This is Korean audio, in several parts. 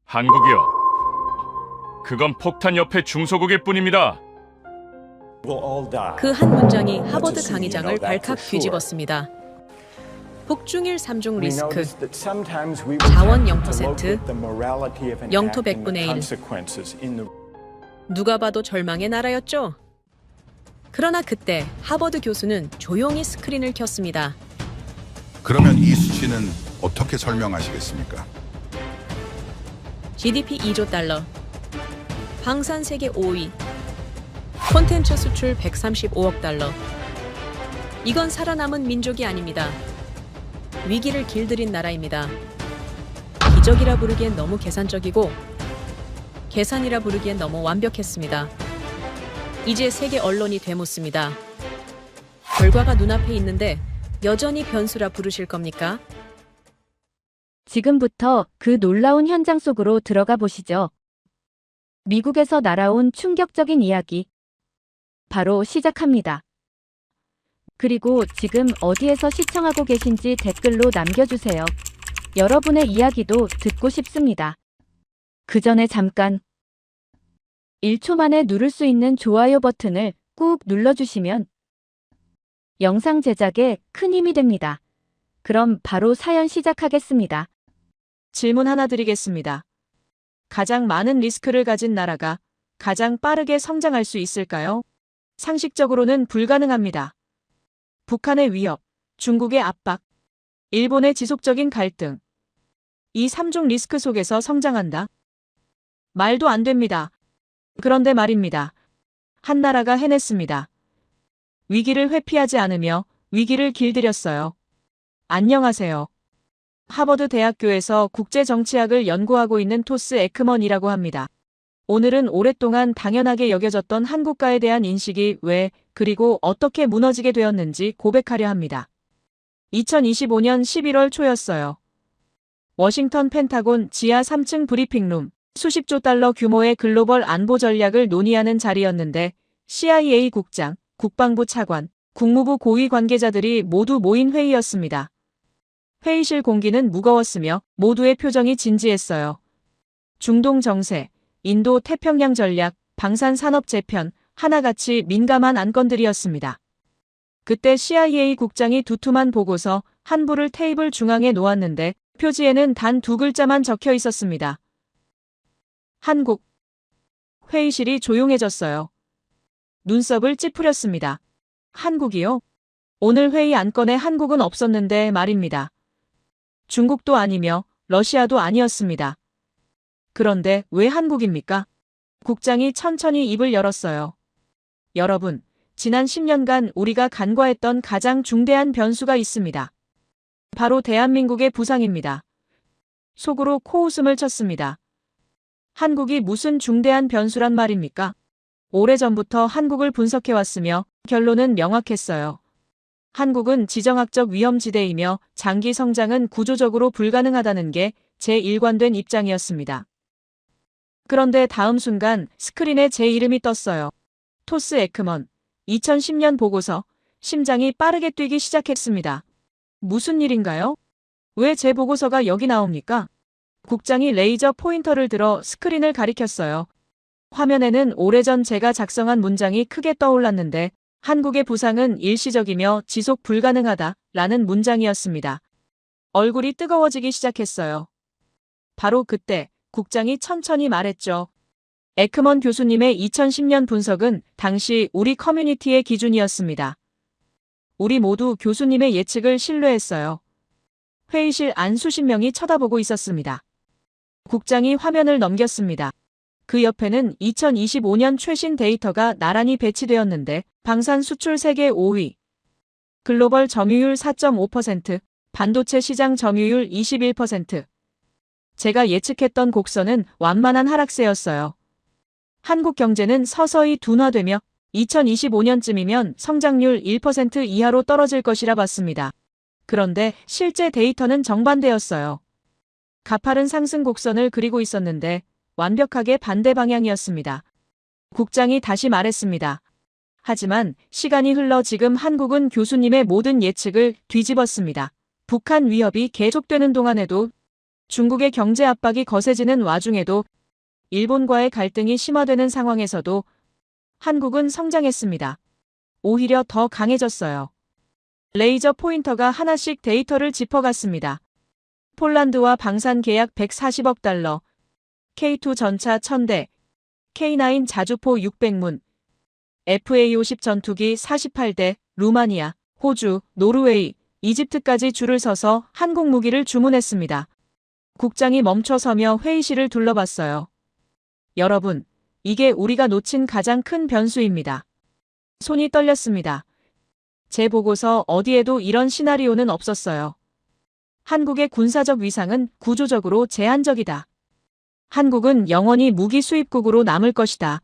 한국이요. 그건 폭탄 옆에 중소국일 뿐입니다. 그 한 문장이 하버드 강의장을 발칵 뒤집었습니다. 북중일 3중 리스크, 자원 0%, 영토 100분의 1. 누가 봐도 절망의 나라였죠? 그러나 그때 하버드 교수는 조용히 스크린을 켰습니다. 그러면 이 수치는 어떻게 설명하시겠습니까? GDP 2조 달러, 방산 세계 5위, 콘텐츠 수출 135억 달러. 이건 살아남은 민족이 아닙니다. 위기를 길들인 나라입니다. 기적이라 부르기엔 너무 계산적이고 계산이라 부르기엔 너무 완벽했습니다. 이제 세계 언론이 되묻습니다. 결과가 눈앞에 있는데 여전히 변수라 부르실 겁니까? 지금부터 그 놀라운 현장 속으로 들어가 보시죠. 미국에서 날아온 충격적인 이야기. 바로 시작합니다. 그리고 지금 어디에서 시청하고 계신지 댓글로 남겨주세요. 여러분의 이야기도 듣고 싶습니다. 그 전에 잠깐 1초 만에 누를 수 있는 좋아요 버튼을 꾹 눌러주시면 영상 제작에 큰 힘이 됩니다. 그럼 바로 사연 시작하겠습니다. 질문 하나 드리겠습니다. 가장 많은 리스크를 가진 나라가 가장 빠르게 성장할 수 있을까요? 상식적으로는 불가능합니다. 북한의 위협, 중국의 압박, 일본의 지속적인 갈등. 이 3중 리스크 속에서 성장한다? 말도 안 됩니다. 그런데 말입니다. 한 나라가 해냈습니다. 위기를 회피하지 않으며 위기를 길들였어요. 안녕하세요. 하버드 대학교에서 국제정치학을 연구하고 있는 토스 에크먼이라고 합니다. 오늘은 오랫동안 당연하게 여겨졌던 한국과에 대한 인식이 왜, 그리고 어떻게 무너지게 되었는지 고백하려 합니다. 2025년 11월 초였어요. 워싱턴 펜타곤 지하 3층 브리핑룸, 수십조 달러 규모의 글로벌 안보 전략을 논의하는 자리였는데 CIA 국장, 국방부 차관, 국무부 고위 관계자들이 모두 모인 회의였습니다. 회의실 공기는 무거웠으며 모두의 표정이 진지했어요. 중동 정세, 인도 태평양 전략, 방산 산업 재편, 하나같이 민감한 안건들이었습니다. 그때 CIA 국장이 두툼한 보고서 한 부를 테이블 중앙에 놓았는데 표지에는 단 2글자만 적혀 있었습니다. 한국. 회의실이 조용해졌어요. 눈썹을 찌푸렸습니다. 한국이요? 오늘 회의 안건에 한국은 없었는데 말입니다. 중국도 아니며 러시아도 아니었습니다. 그런데 왜 한국입니까? 국장이 천천히 입을 열었어요. 여러분, 지난 10년간 우리가 간과했던 가장 중대한 변수가 있습니다. 바로 대한민국의 부상입니다. 속으로 코웃음을 쳤습니다. 한국이 무슨 중대한 변수란 말입니까? 오래전부터 한국을 분석해왔으며 결론은 명확했어요. 한국은 지정학적 위험지대이며 장기 성장은 구조적으로 불가능하다는 게 제 일관된 입장이었습니다. 그런데 다음 순간 스크린에 제 이름이 떴어요. 토스 에크먼, 2010년 보고서. 심장이 빠르게 뛰기 시작했습니다. 무슨 일인가요? 왜 제 보고서가 여기 나옵니까? 국장이 레이저 포인터를 들어 스크린을 가리켰어요. 화면에는 오래전 제가 작성한 문장이 크게 떠올랐는데 한국의 부상은 일시적이며 지속 불가능하다라는 문장이었습니다. 얼굴이 뜨거워지기 시작했어요. 바로 그때 국장이 천천히 말했죠. 에크먼 교수님의 2010년 분석은 당시 우리 커뮤니티의 기준이었습니다. 우리 모두 교수님의 예측을 신뢰했어요. 회의실 안 수십 명이 쳐다보고 있었습니다. 국장이 화면을 넘겼습니다. 그 옆에는 2025년 최신 데이터가 나란히 배치되었는데 방산 수출 세계 5위, 글로벌 점유율 4.5%, 반도체 시장 점유율 21%. 제가 예측했던 곡선은 완만한 하락세였어요. 한국 경제는 서서히 둔화되며 2025년쯤이면 성장률 1% 이하로 떨어질 것이라 봤습니다. 그런데 실제 데이터는 정반대였어요. 가파른 상승 곡선을 그리고 있었는데 완벽하게 반대 방향이었습니다. 국장이 다시 말했습니다. 하지만 시간이 흘러 지금 한국은 교수님의 모든 예측을 뒤집었습니다. 북한 위협이 계속되는 동안에도 중국의 경제 압박이 거세지는 와중에도 일본과의 갈등이 심화되는 상황에서도 한국은 성장했습니다. 오히려 더 강해졌어요. 레이저 포인터가 하나씩 데이터를 짚어갔습니다. 폴란드와 방산 계약 140억 달러, K2 전차 1000대, K9 자주포 600문, FA50 전투기 48대, 루마니아, 호주, 노르웨이, 이집트까지 줄을 서서 한국 무기를 주문했습니다. 국장이 멈춰서며 회의실을 둘러봤어요. 여러분, 이게 우리가 놓친 가장 큰 변수입니다. 손이 떨렸습니다. 제 보고서 어디에도 이런 시나리오는 없었어요. 한국의 군사적 위상은 구조적으로 제한적이다. 한국은 영원히 무기 수입국으로 남을 것이다.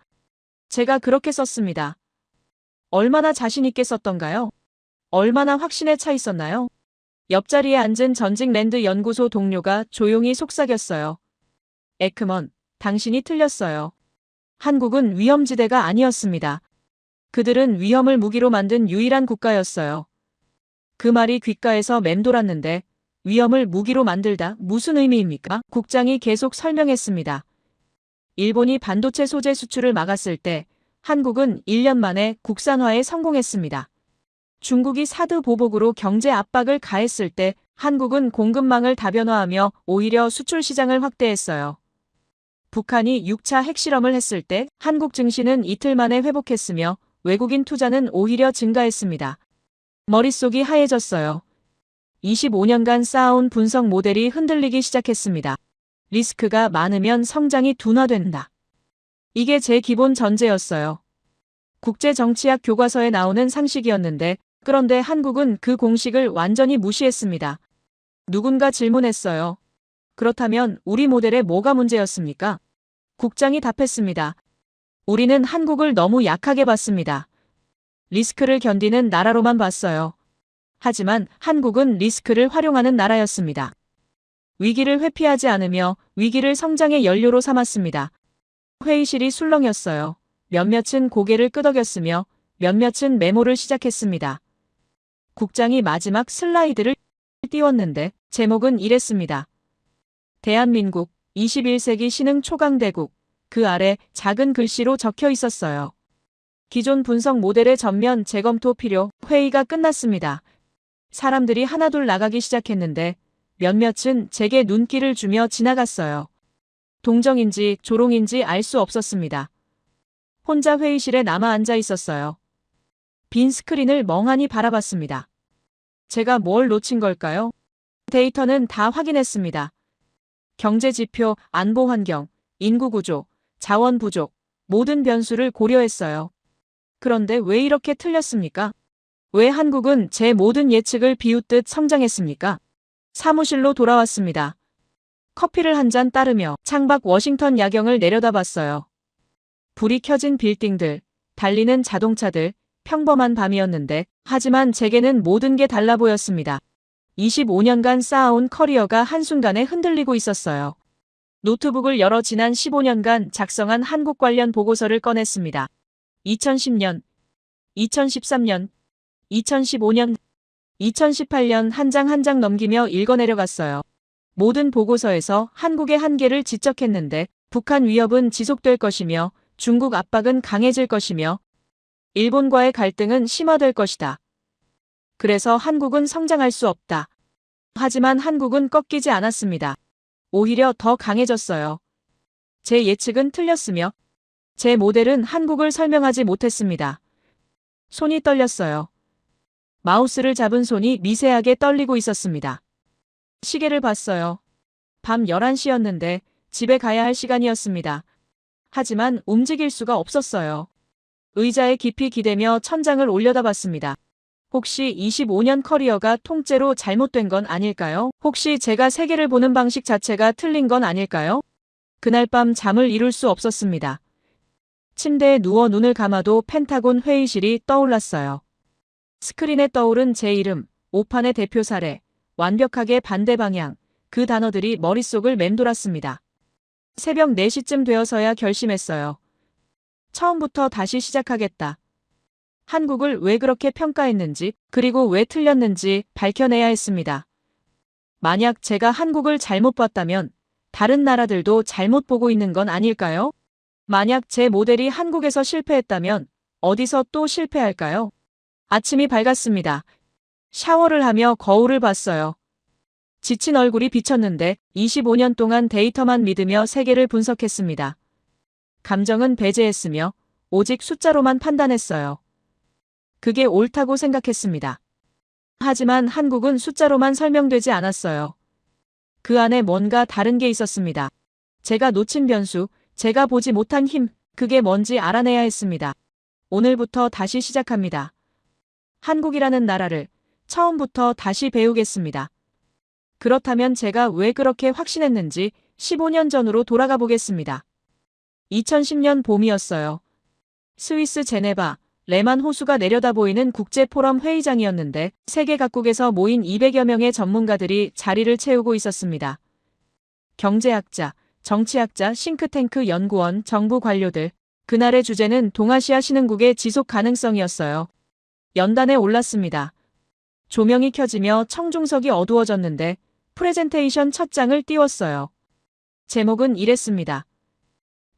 제가 그렇게 썼습니다. 얼마나 자신 있게 썼던가요? 얼마나 확신에 차 있었나요? 옆자리에 앉은 전직랜드 연구소 동료가 조용히 속삭였어요. 에크먼, 당신이 틀렸어요. 한국은 위험지대가 아니었습니다. 그들은 위험을 무기로 만든 유일한 국가였어요. 그 말이 귓가에서 맴돌았는데 위험을 무기로 만들다 무슨 의미입니까? 국장이 계속 설명했습니다. 일본이 반도체 소재 수출을 막았을 때 한국은 1년 만에 국산화에 성공했습니다. 중국이 사드 보복으로 경제 압박을 가했을 때 한국은 공급망을 다변화하며 오히려 수출 시장을 확대했어요. 북한이 6차 핵실험을 했을 때 한국 증시는 이틀 만에 회복했으며 외국인 투자는 오히려 증가했습니다. 머릿속이 하얘졌어요. 25년간 쌓아온 분석 모델이 흔들리기 시작했습니다. 리스크가 많으면 성장이 둔화된다. 이게 제 기본 전제였어요. 국제정치학 교과서에 나오는 상식이었는데 그런데 한국은 그 공식을 완전히 무시했습니다. 누군가 질문했어요. 그렇다면 우리 모델에 뭐가 문제였습니까? 국장이 답했습니다. 우리는 한국을 너무 약하게 봤습니다. 리스크를 견디는 나라로만 봤어요. 하지만 한국은 리스크를 활용하는 나라였습니다. 위기를 회피하지 않으며 위기를 성장의 연료로 삼았습니다. 회의실이 술렁였어요. 몇몇은 고개를 끄덕였으며 몇몇은 메모를 시작했습니다. 국장이 마지막 슬라이드를 띄웠는데 제목은 이랬습니다. 대한민국 21세기 신흥 초강대국. 그 아래 작은 글씨로 적혀 있었어요. 기존 분석 모델의 전면 재검토 필요. 회의가 끝났습니다. 사람들이 하나둘 나가기 시작했는데 몇몇은 제게 눈길을 주며 지나갔어요. 동정인지 조롱인지 알 수 없었습니다. 혼자 회의실에 남아 앉아 있었어요. 빈 스크린을 멍하니 바라봤습니다. 제가 뭘 놓친 걸까요? 데이터는 다 확인했습니다. 경제 지표, 안보 환경, 인구 구조, 자원 부족, 모든 변수를 고려했어요. 그런데 왜 이렇게 틀렸습니까? 왜 한국은 제 모든 예측을 비웃듯 성장했습니까? 사무실로 돌아왔습니다. 커피를 한 잔 따르며 창밖 워싱턴 야경을 내려다봤어요. 불이 켜진 빌딩들, 달리는 자동차들, 평범한 밤이었는데 하지만 제게는 모든 게 달라 보였습니다. 25년간 쌓아온 커리어가 한순간에 흔들리고 있었어요. 노트북을 열어 지난 15년간 작성한 한국 관련 보고서를 꺼냈습니다. 2010년, 2013년, 2015년, 2018년 한 장 한 장 넘기며 읽어내려갔어요. 모든 보고서에서 한국의 한계를 지적했는데 북한 위협은 지속될 것이며 중국 압박은 강해질 것이며 일본과의 갈등은 심화될 것이다. 그래서 한국은 성장할 수 없다. 하지만 한국은 꺾이지 않았습니다. 오히려 더 강해졌어요. 제 예측은 틀렸으며 제 모델은 한국을 설명하지 못했습니다. 손이 떨렸어요. 마우스를 잡은 손이 미세하게 떨리고 있었습니다. 시계를 봤어요. 밤 11시였는데 집에 가야 할 시간이었습니다. 하지만 움직일 수가 없었어요. 의자에 깊이 기대며 천장을 올려다봤습니다. 혹시 25년 커리어가 통째로 잘못된 건 아닐까요? 혹시 제가 세계를 보는 방식 자체가 틀린 건 아닐까요? 그날 밤 잠을 이룰 수 없었습니다. 침대에 누워 눈을 감아도 펜타곤 회의실이 떠올랐어요. 스크린에 떠오른 제 이름, 오판의 대표 사례, 완벽하게 반대 방향, 그 단어들이 머릿속을 맴돌았습니다. 새벽 4시쯤 되어서야 결심했어요. 처음부터 다시 시작하겠다. 한국을 왜 그렇게 평가했는지, 그리고 왜 틀렸는지 밝혀내야 했습니다. 만약 제가 한국을 잘못 봤다면 다른 나라들도 잘못 보고 있는 건 아닐까요? 만약 제 모델이 한국에서 실패했다면 어디서 또 실패할까요? 아침이 밝았습니다. 샤워를 하며 거울을 봤어요. 지친 얼굴이 비쳤는데 25년 동안 데이터만 믿으며 세계를 분석했습니다. 감정은 배제했으며 오직 숫자로만 판단했어요. 그게 옳다고 생각했습니다. 하지만 한국은 숫자로만 설명되지 않았어요. 그 안에 뭔가 다른 게 있었습니다. 제가 놓친 변수, 제가 보지 못한 힘, 그게 뭔지 알아내야 했습니다. 오늘부터 다시 시작합니다. 한국이라는 나라를 처음부터 다시 배우겠습니다. 그렇다면 제가 왜 그렇게 확신했는지 15년 전으로 돌아가 보겠습니다. 2010년 봄이었어요. 스위스 제네바, 레만 호수가 내려다 보이는 국제포럼 회의장이었는데 세계 각국에서 모인 200여 명의 전문가들이 자리를 채우고 있었습니다. 경제학자, 정치학자, 싱크탱크 연구원, 정부 관료들. 그날의 주제는 동아시아 신흥국의 지속 가능성이었어요. 연단에 올랐습니다. 조명이 켜지며 청중석이 어두워졌는데 프레젠테이션 첫 장을 띄웠어요. 제목은 이랬습니다.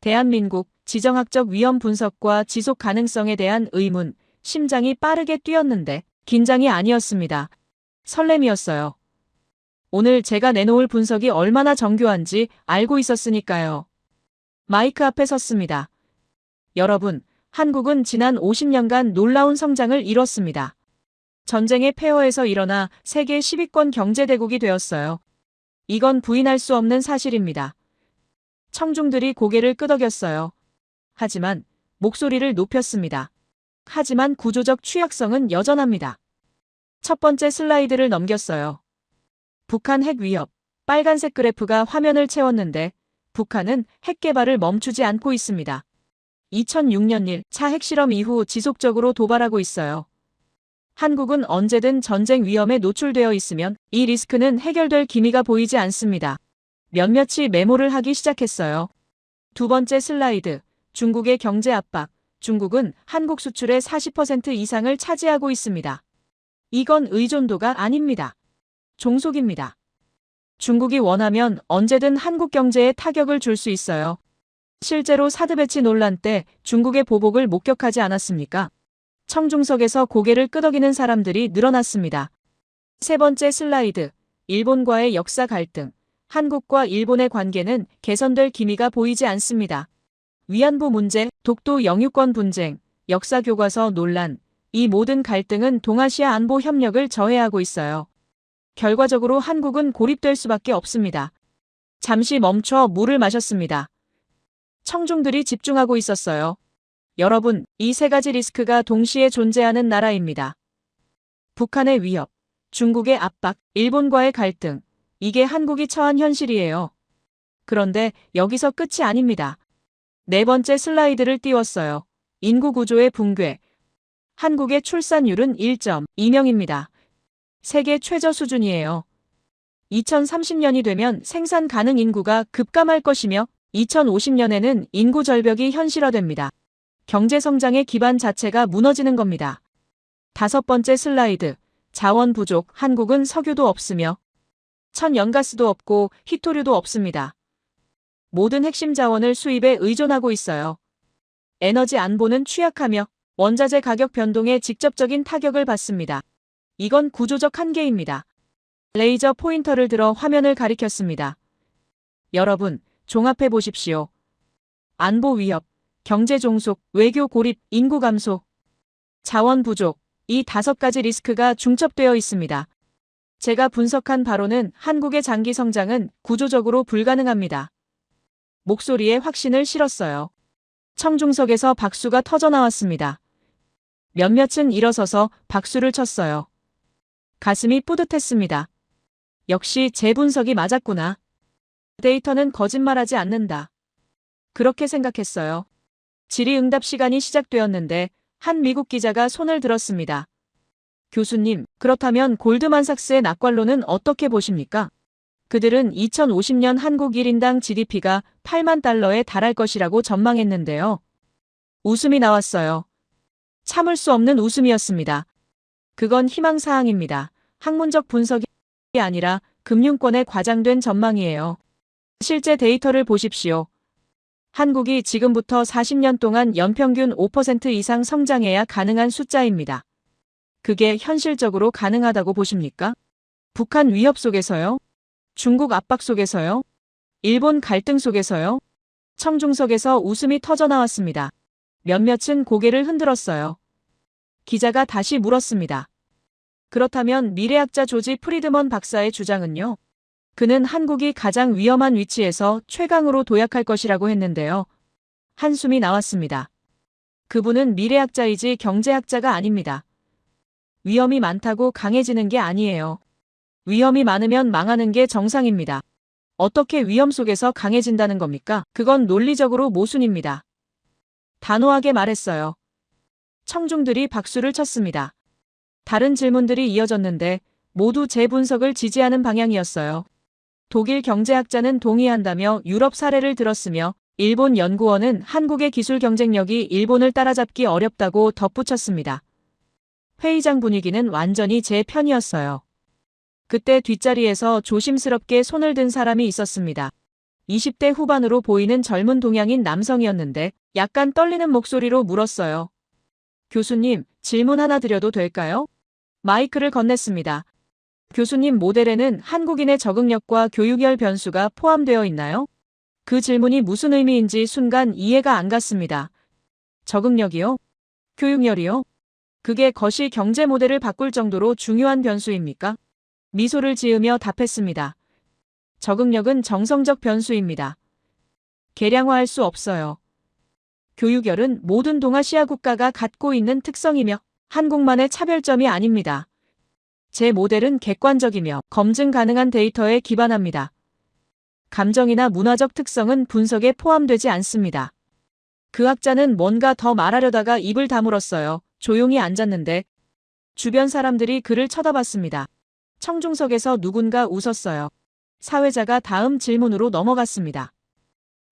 대한민국 지정학적 위험 분석과 지속 가능성에 대한 의문, 심장이 빠르게 뛰었는데 긴장이 아니었습니다. 설렘이었어요. 오늘 제가 내놓을 분석이 얼마나 정교한지 알고 있었으니까요. 마이크 앞에 섰습니다. 여러분, 한국은 지난 50년간 놀라운 성장을 이뤘습니다. 전쟁의 폐허에서 일어나 세계 10위권 경제대국이 되었어요. 이건 부인할 수 없는 사실입니다. 청중들이 고개를 끄덕였어요. 하지만 목소리를 높였습니다. 하지만 구조적 취약성은 여전합니다. 첫 번째 슬라이드를 넘겼어요. 북한 핵 위협. 빨간색 그래프가 화면을 채웠는데 북한은 핵 개발을 멈추지 않고 있습니다. 2006년 1차 핵실험 이후 지속적으로 도발하고 있어요. 한국은 언제든 전쟁 위험에 노출되어 있으면 이 리스크는 해결될 기미가 보이지 않습니다. 몇몇이 메모를 하기 시작했어요. 두 번째 슬라이드. 중국의 경제 압박. 중국은 한국 수출의 40% 이상을 차지하고 있습니다. 이건 의존도가 아닙니다. 종속입니다. 중국이 원하면 언제든 한국 경제에 타격을 줄 수 있어요. 실제로 사드 배치 논란 때 중국의 보복을 목격하지 않았습니까? 청중석에서 고개를 끄덕이는 사람들이 늘어났습니다. 세 번째 슬라이드. 일본과의 역사 갈등. 한국과 일본의 관계는 개선될 기미가 보이지 않습니다. 위안부 문제, 독도 영유권 분쟁, 역사 교과서 논란. 이 모든 갈등은 동아시아 안보 협력을 저해하고 있어요. 결과적으로 한국은 고립될 수밖에 없습니다. 잠시 멈춰 물을 마셨습니다. 청중들이 집중하고 있었어요. 여러분, 이 세 가지 리스크가 동시에 존재하는 나라입니다. 북한의 위협, 중국의 압박, 일본과의 갈등. 이게 한국이 처한 현실이에요. 그런데 여기서 끝이 아닙니다. 네 번째 슬라이드를 띄웠어요. 인구 구조의 붕괴. 한국의 출산율은 1.2명입니다. 세계 최저 수준이에요. 2030년이 되면 생산 가능 인구가 급감할 것이며 2050년에는 인구 절벽이 현실화됩니다. 경제 성장의 기반 자체가 무너지는 겁니다. 다섯 번째 슬라이드. 자원 부족. 한국은 석유도 없으며 천연가스도 없고 희토류도 없습니다. 모든 핵심 자원을 수입에 의존하고 있어요. 에너지 안보는 취약하며 원자재 가격 변동에 직접적인 타격을 받습니다. 이건 구조적 한계입니다. 레이저 포인터를 들어 화면을 가리켰습니다. 여러분, 종합해 보십시오. 안보 위협, 경제 종속, 외교 고립, 인구 감소, 자원 부족, 이 5가지 리스크가 중첩되어 있습니다. 제가 분석한 바로는 한국의 장기 성장은 구조적으로 불가능합니다. 목소리에 확신을 실었어요. 청중석에서 박수가 터져나왔습니다. 몇몇은 일어서서 박수를 쳤어요. 가슴이 뿌듯했습니다. 역시 제 분석이 맞았구나. 데이터는 거짓말하지 않는다. 그렇게 생각했어요. 질의응답 시간이 시작되었는데 한 미국 기자가 손을 들었습니다. 교수님, 그렇다면 골드만삭스의 낙관론은 어떻게 보십니까? 그들은 2050년 한국 1인당 GDP가 8만 달러에 달할 것이라고 전망했는데요. 웃음이 나왔어요. 참을 수 없는 웃음이었습니다. 그건 희망사항입니다. 학문적 분석이 아니라 금융권에 과장된 전망이에요. 실제 데이터를 보십시오. 한국이 지금부터 40년 동안 연평균 5% 이상 성장해야 가능한 숫자입니다. 그게 현실적으로 가능하다고 보십니까? 북한 위협 속에서요? 중국 압박 속에서요? 일본 갈등 속에서요? 청중석에서 웃음이 터져 나왔습니다. 몇몇은 고개를 흔들었어요. 기자가 다시 물었습니다. 그렇다면 미래학자 조지 프리드먼 박사의 주장은요? 그는 한국이 가장 위험한 위치에서 최강으로 도약할 것이라고 했는데요. 한숨이 나왔습니다. 그분은 미래학자이지 경제학자가 아닙니다. 위험이 많다고 강해지는 게 아니에요. 위험이 많으면 망하는 게 정상입니다. 어떻게 위험 속에서 강해진다는 겁니까? 그건 논리적으로 모순입니다. 단호하게 말했어요. 청중들이 박수를 쳤습니다. 다른 질문들이 이어졌는데 모두 제 분석을 지지하는 방향이었어요. 독일 경제학자는 동의한다며 유럽 사례를 들었으며 일본 연구원은 한국의 기술 경쟁력이 일본을 따라잡기 어렵다고 덧붙였습니다. 회의장 분위기는 완전히 제 편이었어요. 그때 뒷자리에서 조심스럽게 손을 든 사람이 있었습니다. 20대 후반으로 보이는 젊은 동양인 남성이었는데 약간 떨리는 목소리로 물었어요. 교수님, 질문 하나 드려도 될까요? 마이크를 건넸습니다. 교수님 모델에는 한국인의 적응력과 교육열 변수가 포함되어 있나요? 그 질문이 무슨 의미인지 순간 이해가 안 갔습니다. 적응력이요? 교육열이요? 그게 거시 경제 모델을 바꿀 정도로 중요한 변수입니까? 미소를 지으며 답했습니다. 적응력은 정성적 변수입니다. 계량화할 수 없어요. 교육열은 모든 동아시아 국가가 갖고 있는 특성이며 한국만의 차별점이 아닙니다. 제 모델은 객관적이며 검증 가능한 데이터에 기반합니다. 감정이나 문화적 특성은 분석에 포함되지 않습니다. 그 학자는 뭔가 더 말하려다가 입을 다물었어요. 조용히 앉았는데 주변 사람들이 그를 쳐다봤습니다. 청중석에서 누군가 웃었어요. 사회자가 다음 질문으로 넘어갔습니다.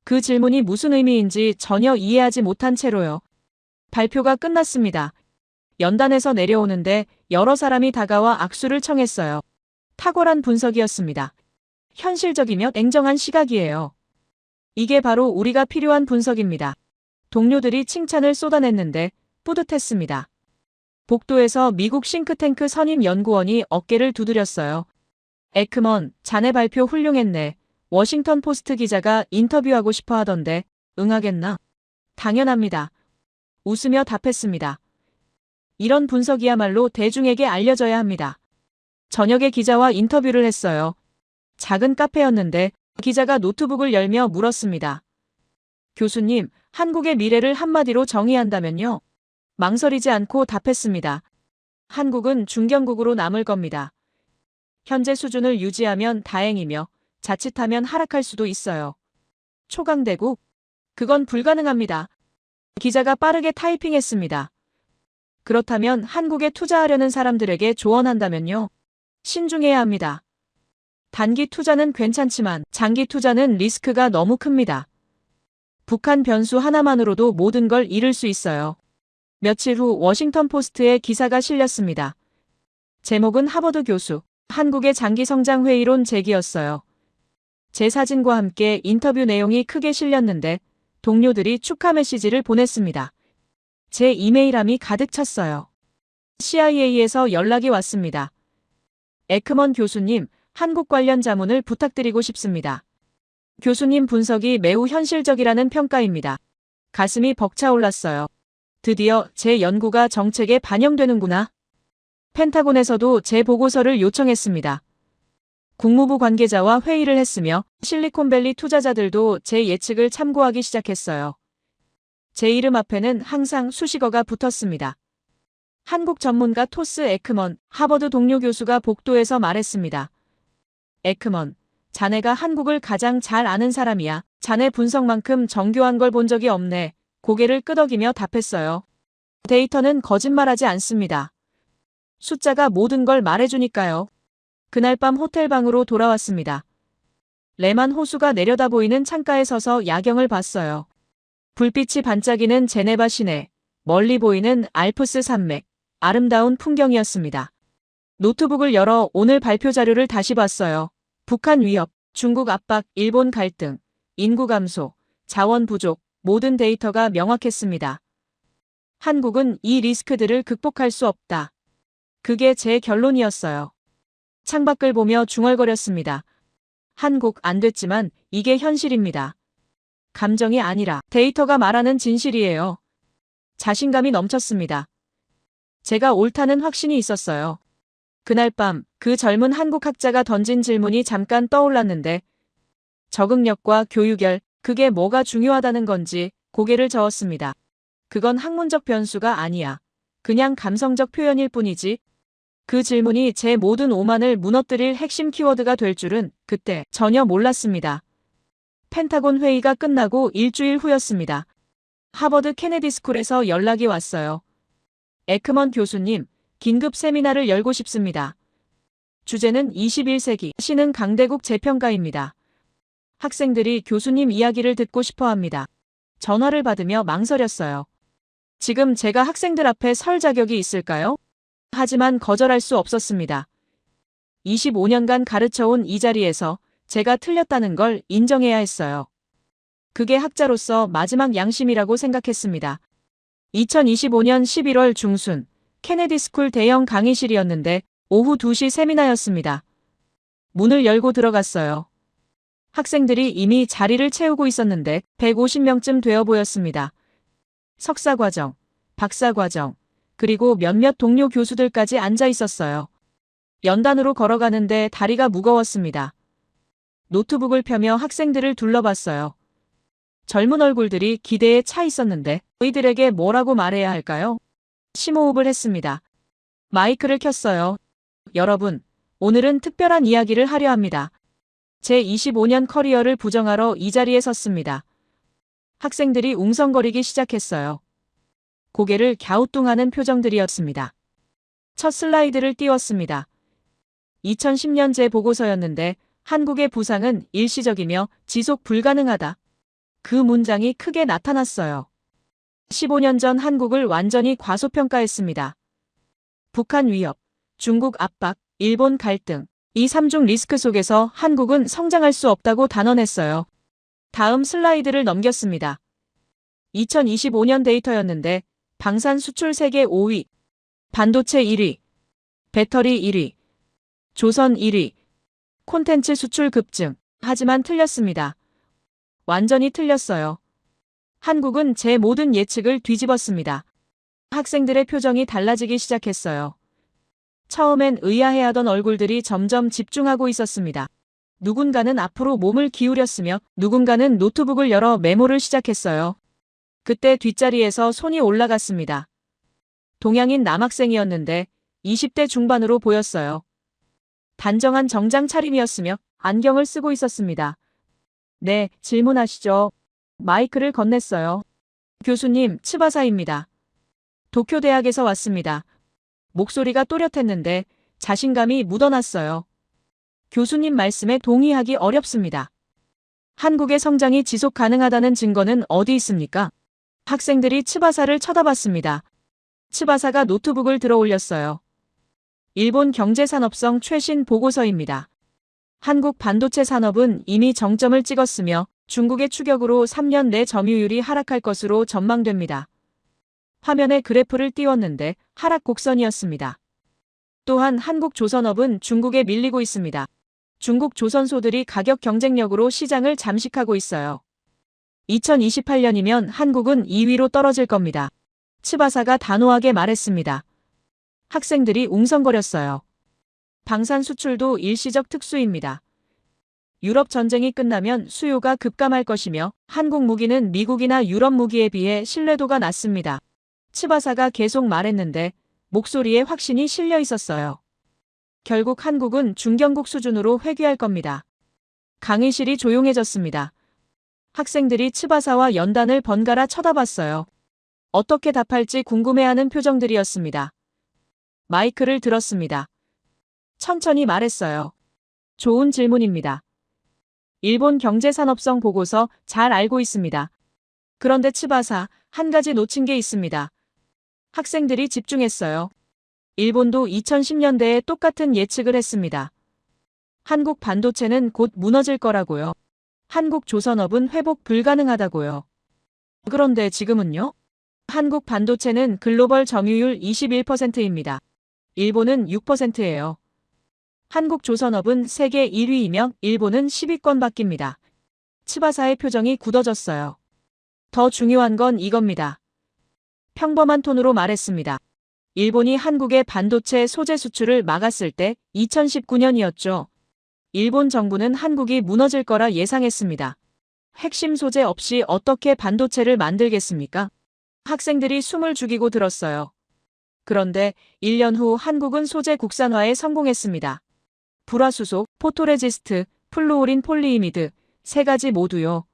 그 질문이 무슨 의미인지 전혀 이해하지 못한 채로요. 발표가 끝났습니다. 연단에서 내려오는데 여러 사람이 다가와 악수를 청했어요. 탁월한 분석이었습니다. 현실적이며 냉정한 시각이에요. 이게 바로 우리가 필요한 분석입니다. 동료들이 칭찬을 쏟아냈는데 뿌듯했습니다. 복도에서 미국 싱크탱크 선임 연구원이 어깨를 두드렸어요. 에크먼, 자네 발표 훌륭했네. 워싱턴 포스트 기자가 인터뷰하고 싶어 하던데 응하겠나? 당연합니다. 웃으며 답했습니다. 이런 분석이야말로 대중에게 알려져야 합니다. 저녁에 기자와 인터뷰를 했어요. 작은 카페였는데 기자가 노트북을 열며 물었습니다. 교수님, 한국의 미래를 한마디로 정의한다면요? 망설이지 않고 답했습니다. 한국은 중견국으로 남을 겁니다. 현재 수준을 유지하면 다행이며 자칫하면 하락할 수도 있어요. 초강대국? 그건 불가능합니다. 기자가 빠르게 타이핑했습니다. 그렇다면 한국에 투자하려는 사람들에게 조언한다면요? 신중해야 합니다. 단기 투자는 괜찮지만 장기 투자는 리스크가 너무 큽니다. 북한 변수 하나만으로도 모든 걸 잃을 수 있어요. 며칠 후 워싱턴 포스트에 기사가 실렸습니다. 제목은 하버드 교수, 한국의 장기 성장 회의론 제기였어요. 제 사진과 함께 인터뷰 내용이 크게 실렸는데 동료들이 축하 메시지를 보냈습니다. 제 이메일함이 가득 찼어요. CIA에서 연락이 왔습니다. 에크먼 교수님, 한국 관련 자문을 부탁드리고 싶습니다. 교수님 분석이 매우 현실적이라는 평가입니다. 가슴이 벅차올랐어요. 드디어 제 연구가 정책에 반영되는구나. 펜타곤에서도 제 보고서를 요청했습니다. 국무부 관계자와 회의를 했으며 실리콘밸리 투자자들도 제 예측을 참고하기 시작했어요. 제 이름 앞에는 항상 수식어가 붙었습니다. 한국 전문가 토스 에크먼, 하버드 동료 교수가 복도에서 말했습니다. 에크먼, 자네가 한국을 가장 잘 아는 사람이야. 자네 분석만큼 정교한 걸 본 적이 없네. 고개를 끄덕이며 답했어요. 데이터는 거짓말하지 않습니다. 숫자가 모든 걸 말해주니까요. 그날 밤 호텔방으로 돌아왔습니다. 레만 호수가 내려다 보이는 창가에 서서 야경을 봤어요. 불빛이 반짝이는 제네바 시내, 멀리 보이는 알프스 산맥, 아름다운 풍경이었습니다. 노트북을 열어 오늘 발표 자료를 다시 봤어요. 북한 위협, 중국 압박, 일본 갈등, 인구 감소, 자원 부족, 모든 데이터가 명확했습니다. 한국은 이 리스크들을 극복할 수 없다. 그게 제 결론이었어요. 창밖을 보며 중얼거렸습니다. 한국 안 됐지만 이게 현실입니다. 감정이 아니라 데이터가 말하는 진실이에요. 자신감이 넘쳤습니다. 제가 옳다는 확신이 있었어요. 그날 밤 그 젊은 한국 학자가 던진 질문이 잠깐 떠올랐는데 적응력과 교육열, 그게 뭐가 중요하다는 건지 고개를 저었습니다. 그건 학문적 변수가 아니야. 그냥 감성적 표현일 뿐이지. 그 질문이 제 모든 오만을 무너뜨릴 핵심 키워드가 될 줄은 그때 전혀 몰랐습니다. 펜타곤 회의가 끝나고 일주일 후였습니다. 하버드 케네디 스쿨에서 연락이 왔어요. 에크먼 교수님, 긴급 세미나를 열고 싶습니다. 주제는 21세기 신흥 강대국 재평가입니다. 학생들이 교수님 이야기를 듣고 싶어 합니다. 전화를 받으며 망설였어요. 지금 제가 학생들 앞에 설 자격이 있을까요? 하지만 거절할 수 없었습니다. 25년간 가르쳐온 이 자리에서 제가 틀렸다는 걸 인정해야 했어요. 그게 학자로서 마지막 양심이라고 생각했습니다. 2025년 11월 중순, 케네디 스쿨 대형 강의실이었는데 오후 2시 세미나였습니다. 문을 열고 들어갔어요. 학생들이 이미 자리를 채우고 있었는데 150명쯤 되어 보였습니다. 석사과정, 박사과정, 그리고 몇몇 동료 교수들까지 앉아 있었어요. 연단으로 걸어가는데 다리가 무거웠습니다. 노트북을 펴며 학생들을 둘러봤어요. 젊은 얼굴들이 기대에 차 있었는데 저희들에게 뭐라고 말해야 할까요? 심호흡을 했습니다. 마이크를 켰어요. 여러분, 오늘은 특별한 이야기를 하려 합니다. 제 25년 커리어를 부정하러 이 자리에 섰습니다. 학생들이 웅성거리기 시작했어요. 고개를 갸우뚱하는 표정들이었습니다. 첫 슬라이드를 띄웠습니다. 2010년 제 보고서였는데 한국의 부상은 일시적이며 지속 불가능하다. 그 문장이 크게 나타났어요. 15년 전 한국을 완전히 과소평가했습니다. 북한 위협, 중국 압박, 일본 갈등, 이 3중 리스크 속에서 한국은 성장할 수 없다고 단언했어요. 다음 슬라이드를 넘겼습니다. 2025년 데이터였는데 방산 수출 세계 5위, 반도체 1위, 배터리 1위, 조선 1위, 콘텐츠 수출 급증. 하지만 틀렸습니다. 완전히 틀렸어요. 한국은 제 모든 예측을 뒤집었습니다. 학생들의 표정이 달라지기 시작했어요. 처음엔 의아해하던 얼굴들이 점점 집중하고 있었습니다. 누군가는 앞으로 몸을 기울였으며 누군가는 노트북을 열어 메모를 시작했어요. 그때 뒷자리에서 손이 올라갔습니다. 동양인 남학생이었는데 20대 중반으로 보였어요. 단정한 정장 차림이었으며 안경을 쓰고 있었습니다. 네, 질문하시죠. 마이크를 건넸어요. 교수님, 츠바사입니다. 도쿄대학에서 왔습니다. 목소리가 또렷했는데 자신감이 묻어났어요. 교수님 말씀에 동의하기 어렵습니다. 한국의 성장이 지속 가능하다는 증거는 어디 있습니까? 학생들이 츠바사를 쳐다봤습니다. 츠바사가 노트북을 들어 올렸어요. 일본 경제산업성 최신 보고서입니다. 한국 반도체 산업은 이미 정점을 찍었으며 중국의 추격으로 3년 내 점유율이 하락할 것으로 전망됩니다. 화면에 그래프를 띄웠는데 하락 곡선이었습니다. 또한 한국 조선업은 중국에 밀리고 있습니다. 중국 조선소들이 가격 경쟁력으로 시장을 잠식하고 있어요. 2028년이면 한국은 2위로 떨어질 겁니다. 츠바사가 단호하게 말했습니다. 학생들이 웅성거렸어요. 방산 수출도 일시적 특수입니다. 유럽 전쟁이 끝나면 수요가 급감할 것이며 한국 무기는 미국이나 유럽 무기에 비해 신뢰도가 낮습니다. 츠바사가 계속 말했는데 목소리에 확신이 실려 있었어요. 결국 한국은 중견국 수준으로 회귀할 겁니다. 강의실이 조용해졌습니다. 학생들이 츠바사와 연단을 번갈아 쳐다봤어요. 어떻게 답할지 궁금해하는 표정들이었습니다. 마이크를 들었습니다. 천천히 말했어요. 좋은 질문입니다. 일본 경제산업성 보고서 잘 알고 있습니다. 그런데 츠바사, 한 가지 놓친 게 있습니다. 학생들이 집중했어요. 일본도 2010년대에 똑같은 예측을 했습니다. 한국 반도체는 곧 무너질 거라고요. 한국 조선업은 회복 불가능하다고요. 그런데 지금은요? 한국 반도체는 글로벌 점유율 21%입니다. 일본은 6%예요. 한국 조선업은 세계 1위이며 일본은 10위권 밖입니다. 츠바사의 표정이 굳어졌어요. 더 중요한 건 이겁니다. 평범한 톤으로 말했습니다. 일본이 한국의 반도체 소재 수출을 막았을 때 2019년이었죠. 일본 정부는 한국이 무너질 거라 예상했습니다. 핵심 소재 없이 어떻게 반도체를 만들겠습니까? 학생들이 숨을 죽이고 들었어요. 그런데 1년 후 한국은 소재 국산화에 성공했습니다. 불화수소, 포토레지스트, 플루오린 폴리이미드 세 가지 모두요.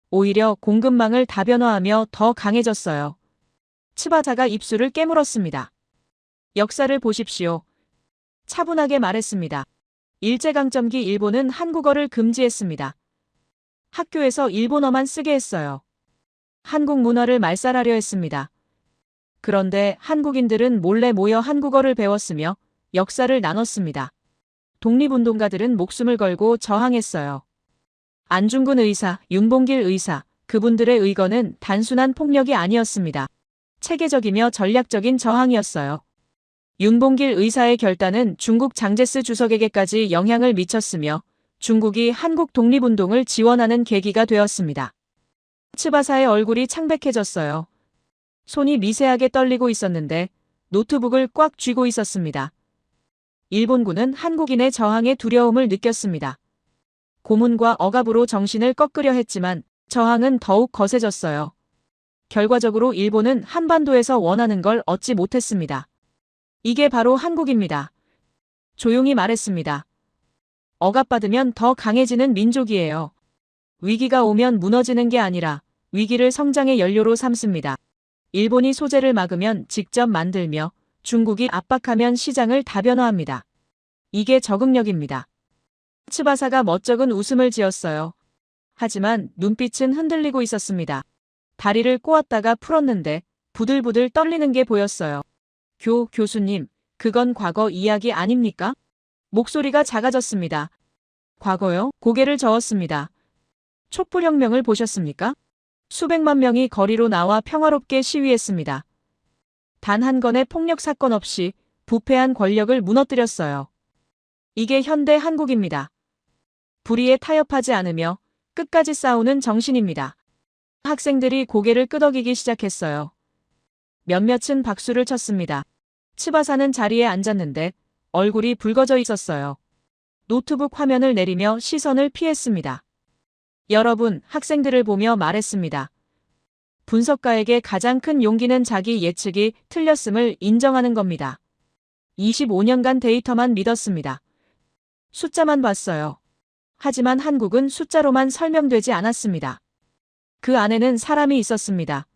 오히려 공급망을 다변화하며 더 강해졌어요. 츠바사가 입술을 깨물었습니다. 역사를 보십시오. 차분하게 말했습니다. 일제강점기 일본은 한국어를 금지했습니다. 학교에서 일본어만 쓰게 했어요. 한국 문화를 말살하려 했습니다. 그런데 한국인들은 몰래 모여 한국어를 배웠으며 역사를 나눴습니다. 독립운동가들은 목숨을 걸고 저항했어요. 안중근 의사, 윤봉길 의사, 그분들의 의거는 단순한 폭력이 아니었습니다. 체계적이며 전략적인 저항이었어요. 윤봉길 의사의 결단은 중국 장제스 주석에게까지 영향을 미쳤으며 중국이 한국 독립운동을 지원하는 계기가 되었습니다. 츠바사의 얼굴이 창백해졌어요. 손이 미세하게 떨리고 있었는데 노트북을 꽉 쥐고 있었습니다. 일본군은 한국인의 저항에 두려움을 느꼈습니다. 고문과 억압으로 정신을 꺾으려 했지만 저항은 더욱 거세졌어요. 결과적으로 일본은 한반도에서 원하는 걸 얻지 못했습니다. 이게 바로 한국입니다. 조용히 말했습니다. 억압받으면 더 강해지는 민족이에요. 위기가 오면 무너지는 게 아니라 위기를 성장의 연료로 삼습니다. 일본이 소재를 막으면 직접 만들며 중국이 압박하면 시장을 다변화합니다. 이게 적응력입니다. 츠바사가 멋쩍은 웃음을 지었어요. 하지만 눈빛은 흔들리고 있었습니다. 다리를 꼬았다가 풀었는데 부들부들 떨리는 게 보였어요. 교수님, 그건 과거 이야기 아닙니까? 목소리가 작아졌습니다. 과거요? 고개를 저었습니다. 촛불혁명을 보셨습니까? 수백만 명이 거리로 나와 평화롭게 시위했습니다. 단 한 건의 폭력 사건 없이 부패한 권력을 무너뜨렸어요. 이게 현대 한국입니다. 불의에 타협하지 않으며 끝까지 싸우는 정신입니다. 학생들이 고개를 끄덕이기 시작했어요. 몇몇은 박수를 쳤습니다. 츠바사는 자리에 앉았는데 얼굴이 붉어져 있었어요. 노트북 화면을 내리며 시선을 피했습니다. 여러분, 학생들을 보며 말했습니다. 분석가에게 가장 큰 용기는 자기 예측이 틀렸음을 인정하는 겁니다. 25년간 데이터만 믿었습니다. 숫자만 봤어요. 하지만 한국은 숫자로만 설명되지 않았습니다. 그 안에는 사람이 있었습니다.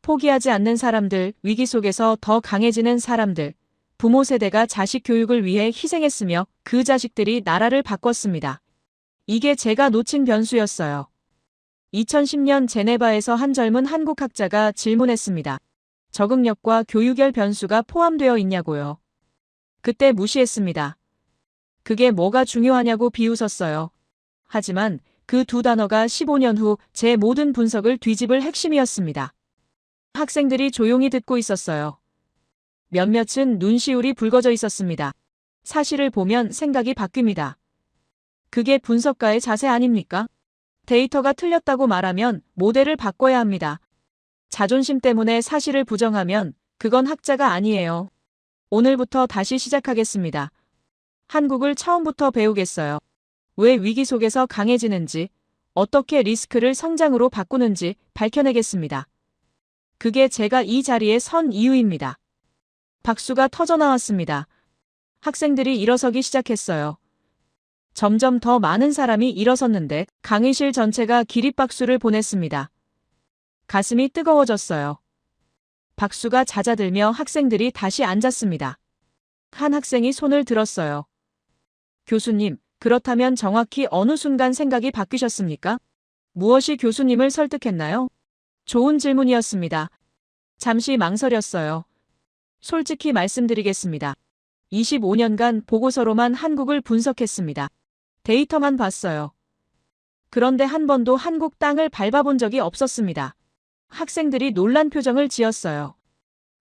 포기하지 않는 사람들, 위기 속에서 더 강해지는 사람들, 부모 세대가 자식 교육을 위해 희생했으며 그 자식들이 나라를 바꿨습니다. 이게 제가 놓친 변수였어요. 2010년 제네바에서 한 젊은 한국 학자가 질문했습니다. 적응력과 교육열 변수가 포함되어 있냐고요. 그때 무시했습니다. 그게 뭐가 중요하냐고 비웃었어요. 하지만 그 두 단어가 15년 후 제 모든 분석을 뒤집을 핵심이었습니다. 학생들이 조용히 듣고 있었어요. 몇몇은 눈시울이 붉어져 있었습니다. 사실을 보면 생각이 바뀝니다. 그게 분석가의 자세 아닙니까? 데이터가 틀렸다고 말하면 모델을 바꿔야 합니다. 자존심 때문에 사실을 부정하면 그건 학자가 아니에요. 오늘부터 다시 시작하겠습니다. 한국을 처음부터 배우겠어요. 왜 위기 속에서 강해지는지, 어떻게 리스크를 성장으로 바꾸는지 밝혀내겠습니다. 그게 제가 이 자리에 선 이유입니다. 박수가 터져나왔습니다. 학생들이 일어서기 시작했어요. 점점 더 많은 사람이 일어섰는데 강의실 전체가 기립박수를 보냈습니다. 가슴이 뜨거워졌어요. 박수가 잦아들며 학생들이 다시 앉았습니다. 한 학생이 손을 들었어요. 교수님, 그렇다면 정확히 어느 순간 생각이 바뀌셨습니까? 무엇이 교수님을 설득했나요? 좋은 질문이었습니다. 잠시 망설였어요. 솔직히 말씀드리겠습니다. 25년간 보고서로만 한국을 분석했습니다. 데이터만 봤어요. 그런데 한 번도 한국 땅을 밟아본 적이 없었습니다. 학생들이 놀란 표정을 지었어요.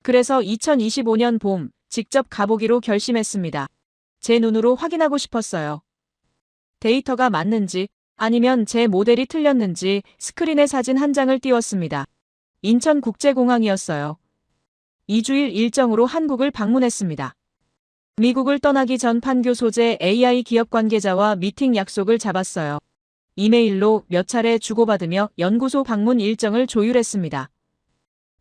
그래서 2025년 봄 직접 가보기로 결심했습니다. 제 눈으로 확인하고 싶었어요. 데이터가 맞는지 아니면 제 모델이 틀렸는지 스크린에 사진 한 장을 띄웠습니다. 인천국제공항이었어요. 2주일 일정으로 한국을 방문했습니다. 미국을 떠나기 전 판교 소재 AI 기업 관계자와 미팅 약속을 잡았어요. 이메일로 몇 차례 주고받으며 연구소 방문 일정을 조율했습니다.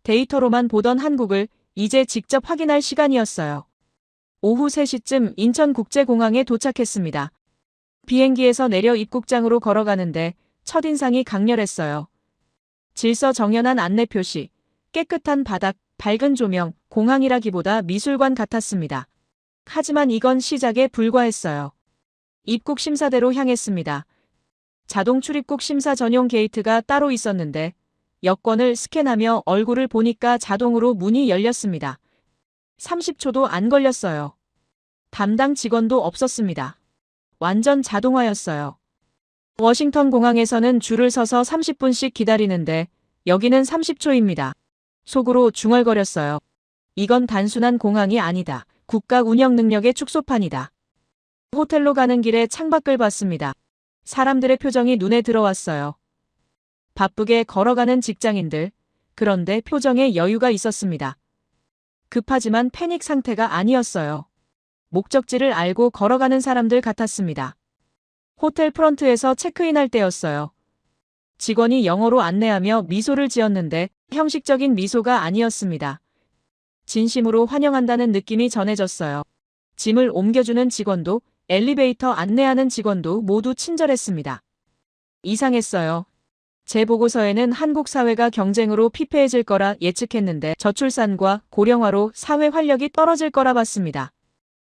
데이터로만 보던 한국을 이제 직접 확인할 시간이었어요. 오후 3시쯤 인천국제공항에 도착했습니다. 비행기에서 내려 입국장으로 걸어가는데 첫인상이 강렬했어요. 질서정연한 안내 표시, 깨끗한 바닥, 밝은 조명, 공항이라기보다 미술관 같았습니다. 하지만 이건 시작에 불과했어요. 입국 심사대로 향했습니다. 자동 출입국 심사 전용 게이트가 따로 있었는데 여권을 스캔하며 얼굴을 보니까 자동으로 문이 열렸습니다. 30초도 안 걸렸어요. 담당 직원도 없었습니다. 완전 자동화였어요. 워싱턴 공항에서는 줄을 서서 30분씩 기다리는데 여기는 30초입니다. 속으로 중얼거렸어요. 이건 단순한 공항이 아니다. 국가 운영 능력의 축소판이다. 호텔로 가는 길에 창밖을 봤습니다. 사람들의 표정이 눈에 들어왔어요. 바쁘게 걸어가는 직장인들, 그런데 표정에 여유가 있었습니다. 급하지만 패닉 상태가 아니었어요. 목적지를 알고 걸어가는 사람들 같았습니다. 호텔 프런트에서 체크인할 때였어요. 직원이 영어로 안내하며 미소를 지었는데 형식적인 미소가 아니었습니다. 진심으로 환영한다는 느낌이 전해졌어요. 짐을 옮겨주는 직원도 엘리베이터 안내하는 직원도 모두 친절했습니다. 이상했어요. 제 보고서에는 한국 사회가 경쟁으로 피폐해질 거라 예측했는데 저출산과 고령화로 사회 활력이 떨어질 거라 봤습니다.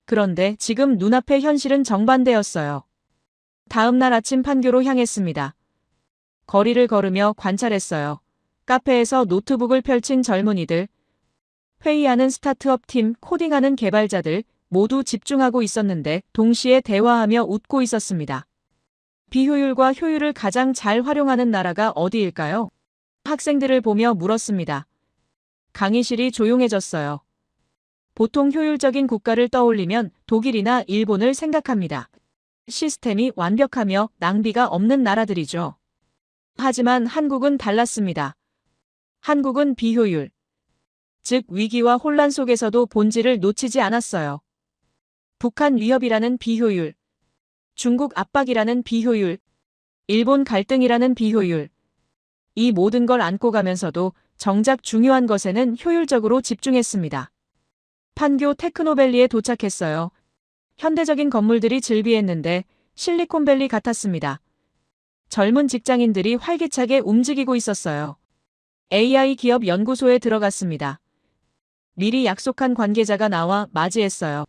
그런데 지금 눈앞의 현실은 정반대였어요. 다음 날 아침 판교로 향했습니다. 거리를 걸으며 관찰했어요. 카페에서 노트북을 펼친 젊은이들, 회의하는 스타트업 팀, 코딩하는 개발자들 모두 집중하고 있었는데 동시에 대화하며 웃고 있었습니다. 비효율과 효율을 가장 잘 활용하는 나라가 어디일까요? 학생들을 보며 물었습니다. 강의실이 조용해졌어요. 보통 효율적인 국가를 떠올리면 독일이나 일본을 생각합니다. 시스템이 완벽하며 낭비가 없는 나라들이죠. 하지만 한국은 달랐습니다. 한국은 비효율, 즉 위기와 혼란 속에서도 본질을 놓치지 않았어요. 북한 위협이라는 비효율, 중국 압박이라는 비효율, 일본 갈등이라는 비효율. 이 모든 걸 안고 가면서도 정작 중요한 것에는 효율적으로 집중했습니다. 판교 테크노밸리에 도착했어요. 현대적인 건물들이 즐비했는데 실리콘밸리 같았습니다. 젊은 직장인들이 활기차게 움직이고 있었어요. AI 기업 연구소에 들어갔습니다. 미리 약속한 관계자가 나와 맞이했어요.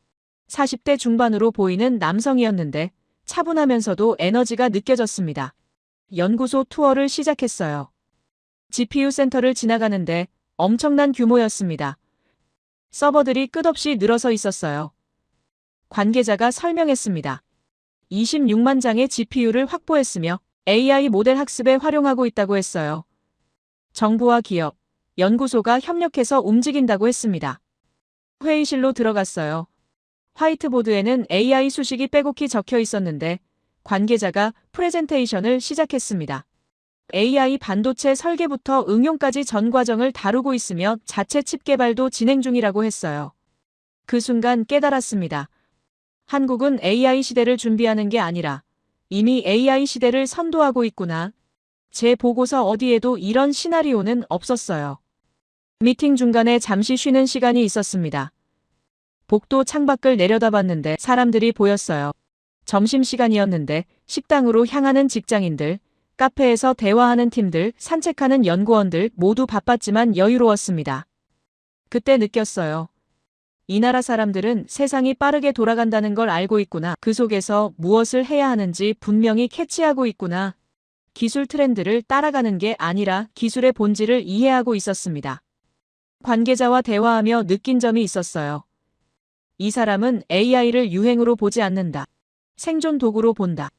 40대 중반으로 보이는 남성이었는데 차분하면서도 에너지가 느껴졌습니다. 연구소 투어를 시작했어요. GPU 센터를 지나가는데 엄청난 규모였습니다. 서버들이 끝없이 늘어서 있었어요. 관계자가 설명했습니다. 26만 장의 GPU를 확보했으며 AI 모델 학습에 활용하고 있다고 했어요. 정부와 기업, 연구소가 협력해서 움직인다고 했습니다. 회의실로 들어갔어요. 화이트보드에는 AI 수식이 빼곡히 적혀 있었는데 관계자가 프레젠테이션을 시작했습니다. AI 반도체 설계부터 응용까지 전 과정을 다루고 있으며 자체 칩 개발도 진행 중이라고 했어요. 그 순간 깨달았습니다. 한국은 AI 시대를 준비하는 게 아니라 이미 AI 시대를 선도하고 있구나. 제 보고서 어디에도 이런 시나리오는 없었어요. 미팅 중간에 잠시 쉬는 시간이 있었습니다. 복도 창밖을 내려다봤는데 사람들이 보였어요. 점심시간이었는데 식당으로 향하는 직장인들, 카페에서 대화하는 팀들, 산책하는 연구원들 모두 바빴지만 여유로웠습니다. 그때 느꼈어요. 이 나라 사람들은 세상이 빠르게 돌아간다는 걸 알고 있구나. 그 속에서 무엇을 해야 하는지 분명히 캐치하고 있구나. 기술 트렌드를 따라가는 게 아니라 기술의 본질을 이해하고 있었습니다. 관계자와 대화하며 느낀 점이 있었어요. 이 사람은 AI를 유행으로 보지 않는다. 생존 도구로 본다.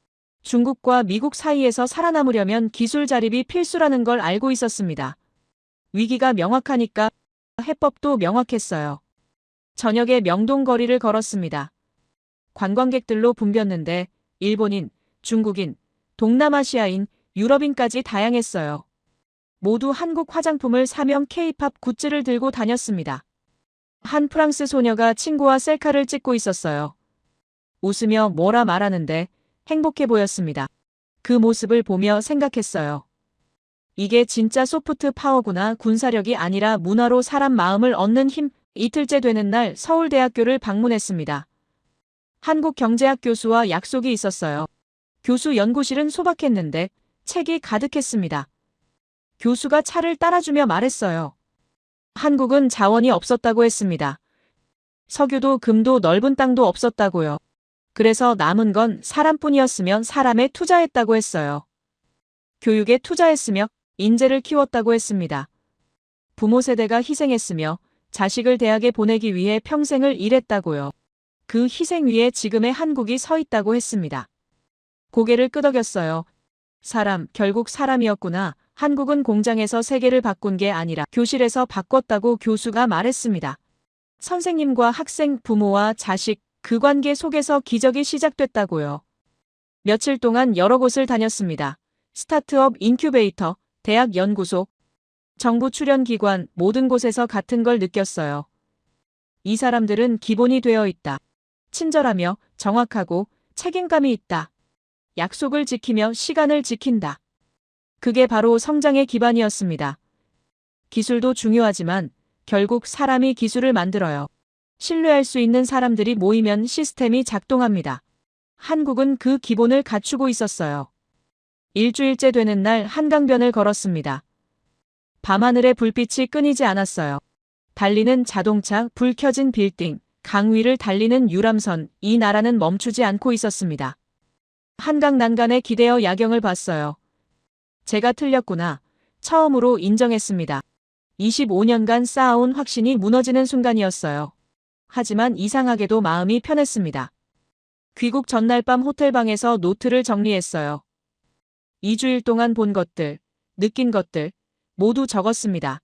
중국과 미국 사이에서 살아남으려면 기술 자립이 필수라는 걸 알고 있었습니다. 위기가 명확하니까 해법도 명확했어요. 저녁에 명동거리를 걸었습니다. 관광객들로 붐볐는데 일본인, 중국인, 동남아시아인, 유럽인까지 다양했어요. 모두 한국 화장품을 사면 K-팝 굿즈를 들고 다녔습니다. 한 프랑스 소녀가 친구와 셀카를 찍고 있었어요. 웃으며 뭐라 말하는데 행복해 보였습니다. 그 모습을 보며 생각했어요. 이게 진짜 소프트 파워구나. 군사력이 아니라 문화로 사람 마음을 얻는 힘. 이틀째 되는 날 서울대학교를 방문했습니다. 한국경제학 교수와 약속이 있었어요. 교수 연구실은 소박했는데 책이 가득했습니다. 교수가 차를 따라주며 말했어요. 한국은 자원이 없었다고 했습니다. 석유도 금도 넓은 땅도 없었다고요. 그래서 남은 건 사람뿐이었으면 사람에 투자했다고 했어요. 교육에 투자했으며 인재를 키웠다고 했습니다. 부모 세대가 희생했으며 자식을 대학에 보내기 위해 평생을 일했다고요. 그 희생 위에 지금의 한국이 서 있다고 했습니다. 고개를 끄덕였어요. 결국 사람이었구나. 한국은 공장에서 세계를 바꾼 게 아니라 교실에서 바꿨다고 교수가 말했습니다. 선생님과 학생, 부모와 자식, 그 관계 속에서 기적이 시작됐다고요. 며칠 동안 여러 곳을 다녔습니다. 스타트업 인큐베이터, 대학 연구소, 정부 출연기관, 모든 곳에서 같은 걸 느꼈어요. 이 사람들은 기본이 되어 있다. 친절하며 정확하고 책임감이 있다. 약속을 지키며 시간을 지킨다. 그게 바로 성장의 기반이었습니다. 기술도 중요하지만 결국 사람이 기술을 만들어요. 신뢰할 수 있는 사람들이 모이면 시스템이 작동합니다. 한국은 그 기본을 갖추고 있었어요. 일주일째 되는 날 한강변을 걸었습니다. 밤하늘의 불빛이 끊이지 않았어요. 달리는 자동차, 불 켜진 빌딩, 강 위를 달리는 유람선, 이 나라는 멈추지 않고 있었습니다. 한강 난간에 기대어 야경을 봤어요. 제가 틀렸구나. 처음으로 인정했습니다. 25년간 쌓아온 확신이 무너지는 순간이었어요. 하지만 이상하게도 마음이 편했습니다. 귀국 전날 밤 호텔방에서 노트를 정리했어요. 2주일 동안 본 것들, 느낀 것들 모두 적었습니다.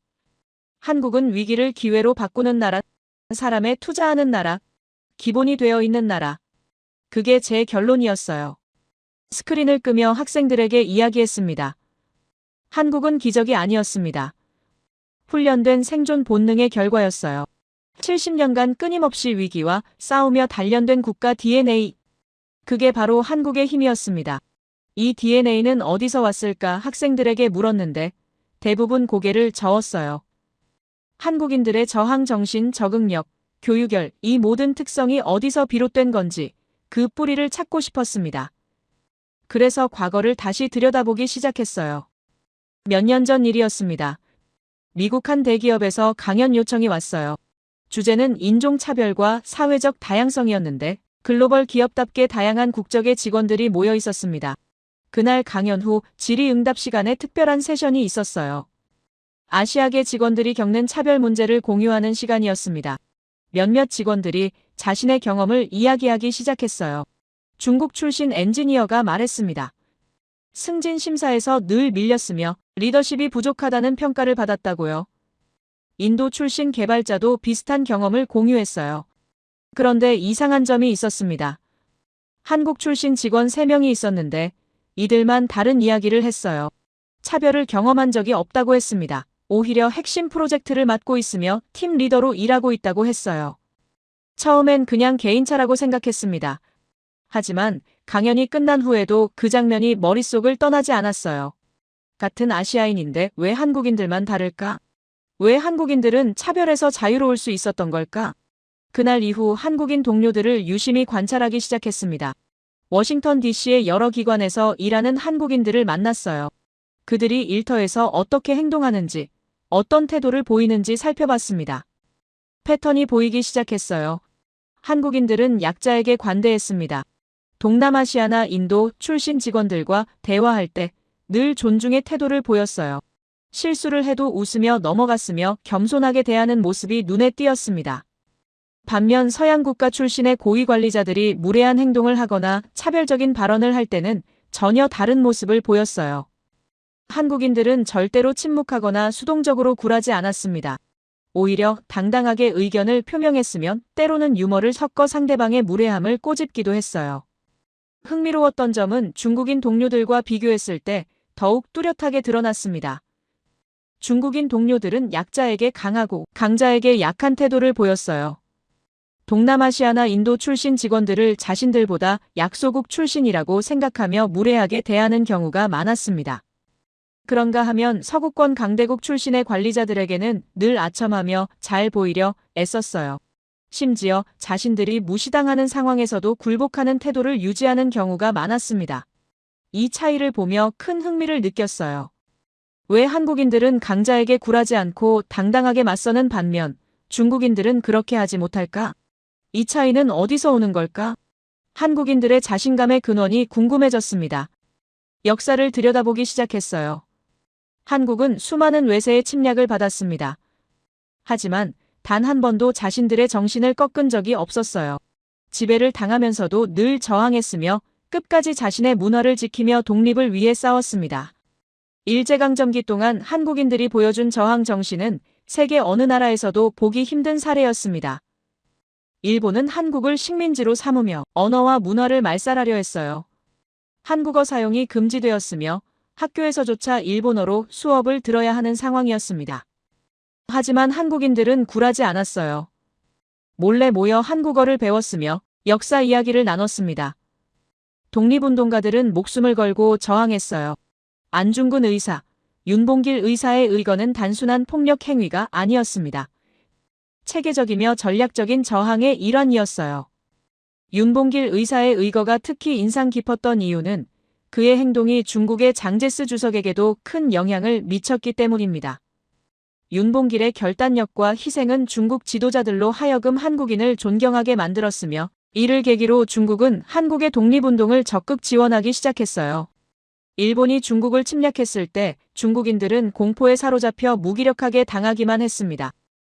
한국은 위기를 기회로 바꾸는 나라, 사람에 투자하는 나라, 기본이 되어 있는 나라. 그게 제 결론이었어요. 스크린을 끄며 학생들에게 이야기했습니다. 한국은 기적이 아니었습니다. 훈련된 생존 본능의 결과였어요. 70년간 끊임없이 위기와 싸우며 단련된 국가 DNA. 그게 바로 한국의 힘이었습니다. 이 DNA는 어디서 왔을까 학생들에게 물었는데 대부분 고개를 저었어요. 한국인들의 저항 정신, 적응력, 교육열, 이 모든 특성이 어디서 비롯된 건지 그 뿌리를 찾고 싶었습니다. 그래서 과거를 다시 들여다보기 시작했어요. 몇 년 전 일이었습니다. 미국 한 대기업에서 강연 요청이 왔어요. 주제는 인종차별과 사회적 다양성이었는데 글로벌 기업답게 다양한 국적의 직원들이 모여 있었습니다. 그날 강연 후 질의응답 시간에 특별한 세션이 있었어요. 아시아계 직원들이 겪는 차별 문제를 공유하는 시간이었습니다. 몇몇 직원들이 자신의 경험을 이야기하기 시작했어요. 중국 출신 엔지니어가 말했습니다. 승진 심사에서 늘 밀렸으며 리더십이 부족하다는 평가를 받았다고요. 인도 출신 개발자도 비슷한 경험을 공유했어요. 그런데 이상한 점이 있었습니다. 한국 출신 직원 3명이 있었는데 이들만 다른 이야기를 했어요. 차별을 경험한 적이 없다고 했습니다. 오히려 핵심 프로젝트를 맡고 있으며 팀 리더로 일하고 있다고 했어요. 처음엔 그냥 개인차라고 생각했습니다. 하지만 강연이 끝난 후에도 그 장면이 머릿속을 떠나지 않았어요. 같은 아시아인인데 왜 한국인들만 다를까? 왜 한국인들은 차별에서 자유로울 수 있었던 걸까? 그날 이후 한국인 동료들을 유심히 관찰하기 시작했습니다. 워싱턴 DC의 여러 기관에서 일하는 한국인들을 만났어요. 그들이 일터에서 어떻게 행동하는지, 어떤 태도를 보이는지 살펴봤습니다. 패턴이 보이기 시작했어요. 한국인들은 약자에게 관대했습니다. 동남아시아나 인도 출신 직원들과 대화할 때 늘 존중의 태도를 보였어요. 실수를 해도 웃으며 넘어갔으며 겸손하게 대하는 모습이 눈에 띄었습니다. 반면 서양 국가 출신의 고위 관리자들이 무례한 행동을 하거나 차별적인 발언을 할 때는 전혀 다른 모습을 보였어요. 한국인들은 절대로 침묵하거나 수동적으로 굴하지 않았습니다. 오히려 당당하게 의견을 표명했으면 때로는 유머를 섞어 상대방의 무례함을 꼬집기도 했어요. 흥미로웠던 점은 중국인 동료들과 비교했을 때 더욱 뚜렷하게 드러났습니다. 중국인 동료들은 약자에게 강하고 강자에게 약한 태도를 보였어요. 동남아시아나 인도 출신 직원들을 자신들보다 약소국 출신이라고 생각하며 무례하게 대하는 경우가 많았습니다. 그런가 하면 서구권 강대국 출신의 관리자들에게는 늘 아첨하며 잘 보이려 애썼어요. 심지어 자신들이 무시당하는 상황에서도 굴복하는 태도를 유지하는 경우가 많았습니다. 이 차이를 보며 큰 흥미를 느꼈어요. 왜 한국인들은 강자에게 굴하지 않고 당당하게 맞서는 반면 중국인들은 그렇게 하지 못할까? 이 차이는 어디서 오는 걸까? 한국인들의 자신감의 근원이 궁금해졌습니다. 역사를 들여다보기 시작했어요. 한국은 수많은 외세의 침략을 받았습니다. 하지만 단 한 번도 자신들의 정신을 꺾은 적이 없었어요. 지배를 당하면서도 늘 저항했으며 끝까지 자신의 문화를 지키며 독립을 위해 싸웠습니다. 일제강점기 동안 한국인들이 보여준 저항 정신은 세계 어느 나라에서도 보기 힘든 사례였습니다. 일본은 한국을 식민지로 삼으며 언어와 문화를 말살하려 했어요. 한국어 사용이 금지되었으며 학교에서조차 일본어로 수업을 들어야 하는 상황이었습니다. 하지만 한국인들은 굴하지 않았어요. 몰래 모여 한국어를 배웠으며 역사 이야기를 나눴습니다. 독립운동가들은 목숨을 걸고 저항했어요. 안중근 의사, 윤봉길 의사의 의거는 단순한 폭력 행위가 아니었습니다. 체계적이며 전략적인 저항의 일환이었어요. 윤봉길 의사의 의거가 특히 인상 깊었던 이유는 그의 행동이 중국의 장제스 주석에게도 큰 영향을 미쳤기 때문입니다. 윤봉길의 결단력과 희생은 중국 지도자들로 하여금 한국인을 존경하게 만들었으며 이를 계기로 중국은 한국의 독립운동을 적극 지원하기 시작했어요. 일본이 중국을 침략했을 때 중국인들은 공포에 사로잡혀 무기력하게 당하기만 했습니다.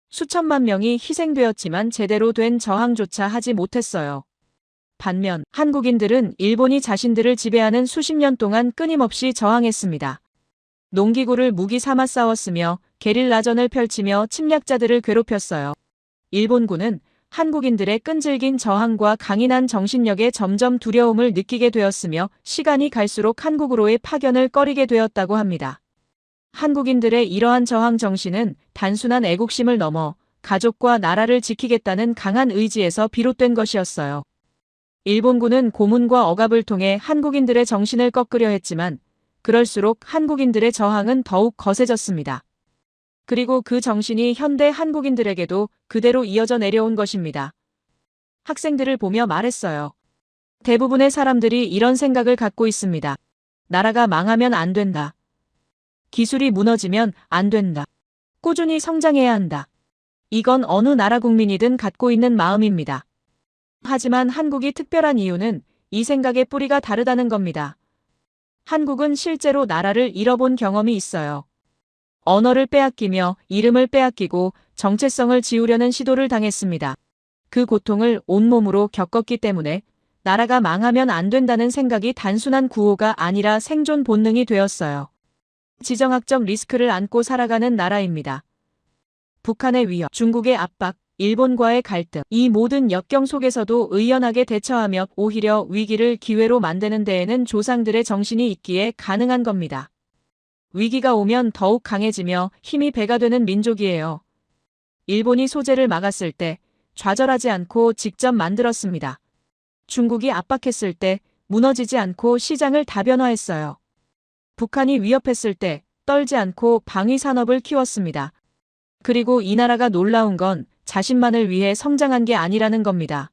수천만 명이 희생되었지만 제대로 된 저항조차 하지 못했어요. 반면 한국인들은 일본이 자신들을 지배하는 수십 년 동안 끊임없이 저항했습니다. 농기구를 무기 삼아 싸웠으며 게릴라전을 펼치며 침략자들을 괴롭혔어요. 일본군은 한국인들의 끈질긴 저항과 강인한 정신력에 점점 두려움을 느끼게 되었으며 시간이 갈수록 한국으로의 파견을 꺼리게 되었다고 합니다. 한국인들의 이러한 저항 정신은 단순한 애국심을 넘어 가족과 나라를 지키겠다는 강한 의지에서 비롯된 것이었어요. 일본군은 고문과 억압을 통해 한국인들의 정신을 꺾으려 했지만 그럴수록 한국인들의 저항은 더욱 거세졌습니다. 그리고 그 정신이 현대 한국인들에게도 그대로 이어져 내려온 것입니다. 학생들을 보며 말했어요. 대부분의 사람들이 이런 생각을 갖고 있습니다. 나라가 망하면 안 된다. 기술이 무너지면 안 된다. 꾸준히 성장해야 한다. 이건 어느 나라 국민이든 갖고 있는 마음입니다. 하지만 한국이 특별한 이유는 이 생각의 뿌리가 다르다는 겁니다. 한국은 실제로 나라를 잃어본 경험이 있어요. 언어를 빼앗기며 이름을 빼앗기고 정체성을 지우려는 시도를 당했습니다. 그 고통을 온몸으로 겪었기 때문에 나라가 망하면 안 된다는 생각이 단순한 구호가 아니라 생존 본능이 되었어요. 지정학적 리스크를 안고 살아가는 나라입니다. 북한의 위협, 중국의 압박, 일본과의 갈등, 이 모든 역경 속에서도 의연하게 대처하며 오히려 위기를 기회로 만드는 데에는 조상들의 정신이 있기에 가능한 겁니다. 위기가 오면 더욱 강해지며 힘이 배가 되는 민족이에요. 일본이 소재를 막았을 때 좌절하지 않고 직접 만들었습니다. 중국이 압박했을 때 무너지지 않고 시장을 다변화했어요. 북한이 위협했을 때 떨지 않고 방위 산업을 키웠습니다. 그리고 이 나라가 놀라운 건 자신만을 위해 성장한 게 아니라는 겁니다.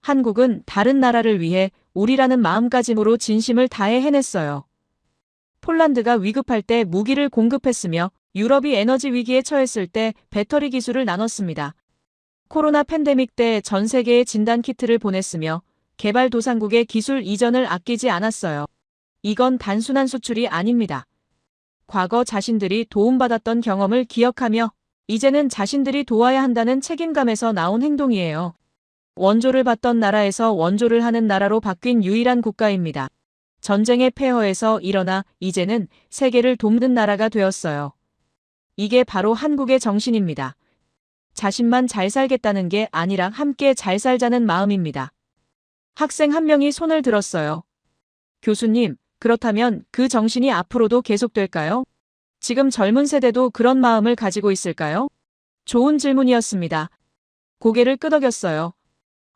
한국은 다른 나라를 위해 우리라는 마음가짐으로 진심을 다해 해냈어요. 폴란드가 위급할 때 무기를 공급했으며 유럽이 에너지 위기에 처했을 때 배터리 기술을 나눴습니다. 코로나 팬데믹 때 전 세계에 진단 키트를 보냈으며 개발도상국의 기술 이전을 아끼지 않았어요. 이건 단순한 수출이 아닙니다. 과거 자신들이 도움받았던 경험을 기억하며 이제는 자신들이 도와야 한다는 책임감에서 나온 행동이에요. 원조를 받던 나라에서 원조를 하는 나라로 바뀐 유일한 국가입니다. 전쟁의 폐허에서 일어나 이제는 세계를 돕는 나라가 되었어요. 이게 바로 한국의 정신입니다. 자신만 잘 살겠다는 게 아니라 함께 잘 살자는 마음입니다. 학생 한 명이 손을 들었어요. 교수님, 그렇다면 그 정신이 앞으로도 계속될까요? 지금 젊은 세대도 그런 마음을 가지고 있을까요? 좋은 질문이었습니다. 고개를 끄덕였어요.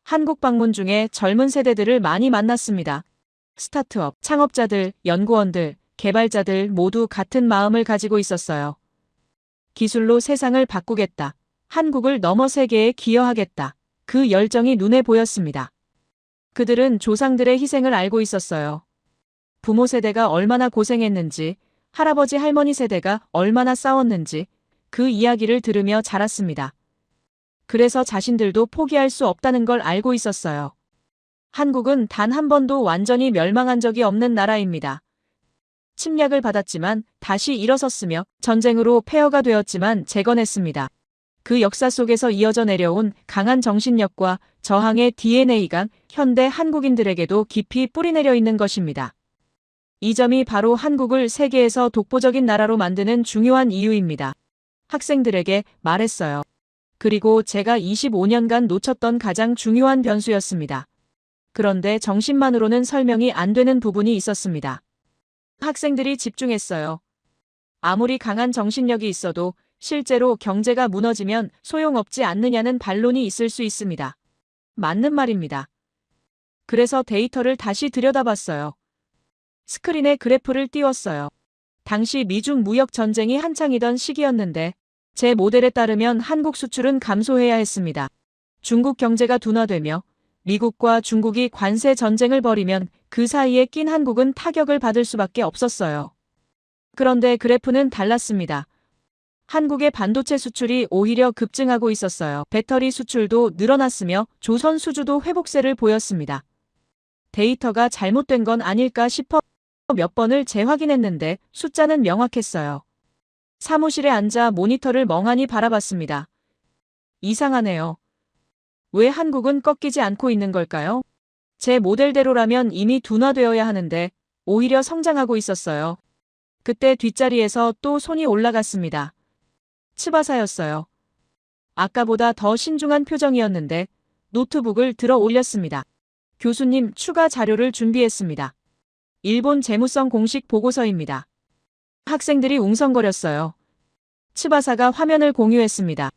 한국 방문 중에 젊은 세대들을 많이 만났습니다. 스타트업, 창업자들, 연구원들, 개발자들 모두 같은 마음을 가지고 있었어요. 기술로 세상을 바꾸겠다. 한국을 넘어 세계에 기여하겠다. 그 열정이 눈에 보였습니다. 그들은 조상들의 희생을 알고 있었어요. 부모 세대가 얼마나 고생했는지, 할아버지 할머니 세대가 얼마나 싸웠는지 그 이야기를 들으며 자랐습니다. 그래서 자신들도 포기할 수 없다는 걸 알고 있었어요. 한국은 단 한 번도 완전히 멸망한 적이 없는 나라입니다. 침략을 받았지만 다시 일어섰으며 전쟁으로 폐허가 되었지만 재건했습니다. 그 역사 속에서 이어져 내려온 강한 정신력과 저항의 DNA가 현대 한국인들에게도 깊이 뿌리내려 있는 것입니다. 이 점이 바로 한국을 세계에서 독보적인 나라로 만드는 중요한 이유입니다. 학생들에게 말했어요. 그리고 제가 25년간 놓쳤던 가장 중요한 변수였습니다. 그런데 정신만으로는 설명이 안 되는 부분이 있었습니다. 학생들이 집중했어요. 아무리 강한 정신력이 있어도 실제로 경제가 무너지면 소용없지 않느냐는 반론이 있을 수 있습니다. 맞는 말입니다. 그래서 데이터를 다시 들여다봤어요. 스크린에 그래프를 띄웠어요. 당시 미중 무역 전쟁이 한창이던 시기였는데 제 모델에 따르면 한국 수출은 감소해야 했습니다. 중국 경제가 둔화되며 미국과 중국이 관세 전쟁을 벌이면 그 사이에 낀 한국은 타격을 받을 수밖에 없었어요. 그런데 그래프는 달랐습니다. 한국의 반도체 수출이 오히려 급증하고 있었어요. 배터리 수출도 늘어났으며 조선 수주도 회복세를 보였습니다. 데이터가 잘못된 건 아닐까 싶어 몇 번을 재확인했는데 숫자는 명확했어요. 사무실에 앉아 모니터를 멍하니 바라봤습니다. 이상하네요. 왜 한국은 꺾이지 않고 있는 걸까요? 제 모델대로라면 이미 둔화되어야 하는데 오히려 성장하고 있었어요. 그때 뒷자리에서 또 손이 올라갔습니다. 츠바사였어요. 아까보다 더 신중한 표정이었는데 노트북을 들어 올렸습니다. 교수님, 추가 자료를 준비했습니다. 일본 재무성 공식 보고서입니다. 학생들이 웅성거렸어요. 츠바사가 화면을 공유했습니다.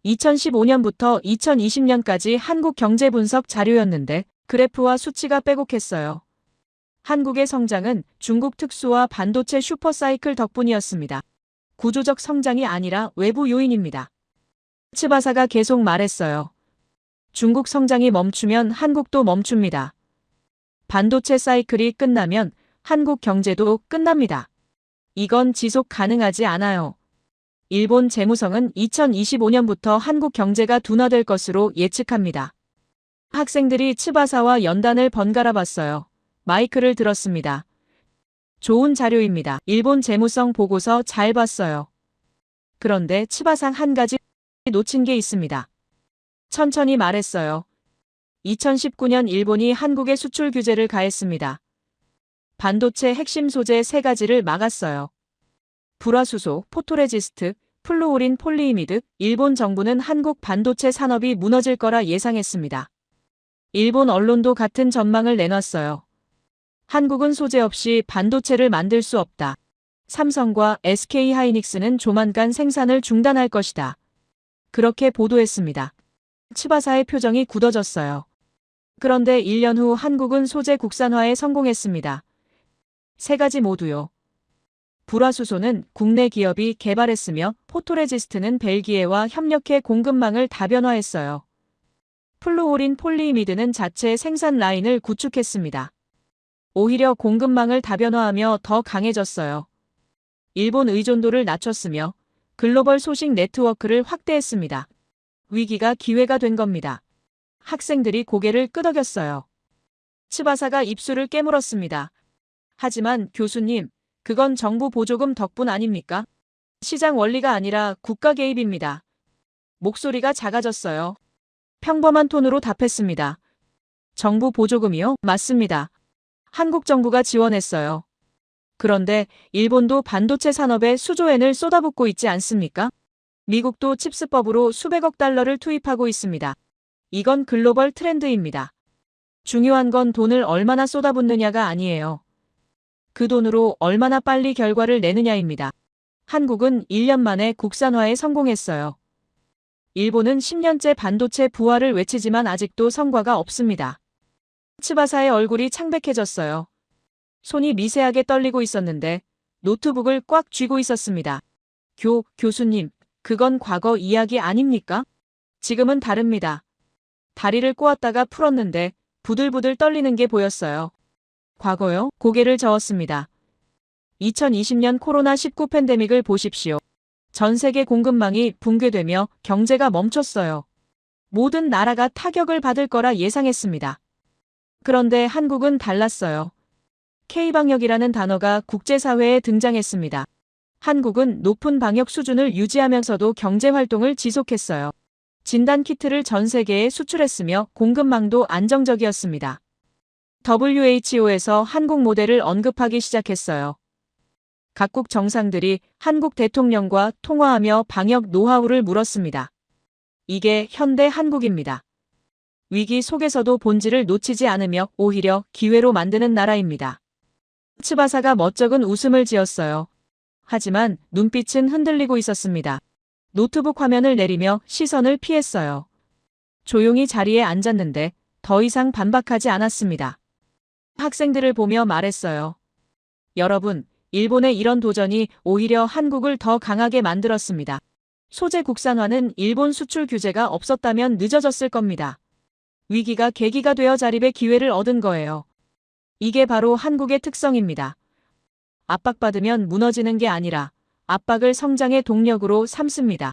2015년부터 2020년까지 한국 경제 분석 자료였는데 그래프와 수치가 빼곡했어요. 한국의 성장은 중국 특수와 반도체 슈퍼사이클 덕분이었습니다. 구조적 성장이 아니라 외부 요인입니다. 츠바사가 계속 말했어요. 중국 성장이 멈추면 한국도 멈춥니다. 반도체 사이클이 끝나면 한국 경제도 끝납니다. 이건 지속 가능하지 않아요. 일본 재무성은 2025년부터 한국 경제가 둔화될 것으로 예측합니다. 학생들이 츠바사와 연단을 번갈아 봤어요. 마이크를 들었습니다. 좋은 자료입니다. 일본 재무성 보고서 잘 봤어요. 그런데 츠바상 한 가지 놓친 게 있습니다. 천천히 말했어요. 2019년 일본이 한국의 수출 규제를 가했습니다. 반도체 핵심 소재 3가지를 막았어요. 불화수소, 포토레지스트, 플루오린 폴리이미드. 일본 정부는 한국 반도체 산업이 무너질 거라 예상했습니다. 일본 언론도 같은 전망을 내놨어요. 한국은 소재 없이 반도체를 만들 수 없다. 삼성과 SK하이닉스는 조만간 생산을 중단할 것이다. 그렇게 보도했습니다. 츠바사의 표정이 굳어졌어요. 그런데 1년 후 한국은 소재 국산화에 성공했습니다. 3가지 모두요. 불화수소는 국내 기업이 개발했으며 포토레지스트는 벨기에와 협력해 공급망을 다변화했어요. 플루오린 폴리이미드는 자체 생산 라인을 구축했습니다. 오히려 공급망을 다변화하며 더 강해졌어요. 일본 의존도를 낮췄으며 글로벌 소식 네트워크를 확대했습니다. 위기가 기회가 된 겁니다. 학생들이 고개를 끄덕였어요. 츠바사가 입술을 깨물었습니다. 하지만 교수님, 그건 정부 보조금 덕분 아닙니까? 시장 원리가 아니라 국가 개입입니다. 목소리가 작아졌어요. 평범한 톤으로 답했습니다. 정부 보조금이요? 맞습니다. 한국 정부가 지원했어요. 그런데 일본도 반도체 산업에 수조엔을 쏟아붓고 있지 않습니까? 미국도 칩스법으로 수백억 달러를 투입하고 있습니다. 이건 글로벌 트렌드입니다. 중요한 건 돈을 얼마나 쏟아붓느냐가 아니에요. 그 돈으로 얼마나 빨리 결과를 내느냐입니다. 한국은 1년 만에 국산화에 성공했어요. 일본은 10년째 반도체 부활을 외치지만 아직도 성과가 없습니다. 츠바사의 얼굴이 창백해졌어요. 손이 미세하게 떨리고 있었는데 노트북을 꽉 쥐고 있었습니다. 교수님, 그건 과거 이야기 아닙니까? 지금은 다릅니다. 다리를 꼬았다가 풀었는데 부들부들 떨리는 게 보였어요. 과거요? 고개를 저었습니다. 2020년 코로나19 팬데믹을 보십시오. 전 세계 공급망이 붕괴되며 경제가 멈췄어요. 모든 나라가 타격을 받을 거라 예상했습니다. 그런데 한국은 달랐어요. K방역이라는 단어가 국제사회에 등장했습니다. 한국은 높은 방역 수준을 유지하면서도 경제활동을 지속했어요. 진단키트를 전 세계에 수출했으며 공급망도 안정적이었습니다. WHO에서 한국 모델을 언급하기 시작했어요. 각국 정상들이 한국 대통령과 통화하며 방역 노하우를 물었습니다. 이게 현대 한국입니다. 위기 속에서도 본질을 놓치지 않으며 오히려 기회로 만드는 나라입니다. 츠바사가 멋쩍은 웃음을 지었어요. 하지만 눈빛은 흔들리고 있었습니다. 노트북 화면을 내리며 시선을 피했어요. 조용히 자리에 앉았는데 더 이상 반박하지 않았습니다. 학생들을 보며 말했어요. 여러분, 일본의 이런 도전이 오히려 한국을 더 강하게 만들었습니다. 소재 국산화는 일본 수출 규제가 없었다면 늦어졌을 겁니다. 위기가 계기가 되어 자립의 기회를 얻은 거예요. 이게 바로 한국의 특성입니다. 압박받으면 무너지는 게 아니라 압박을 성장의 동력으로 삼습니다.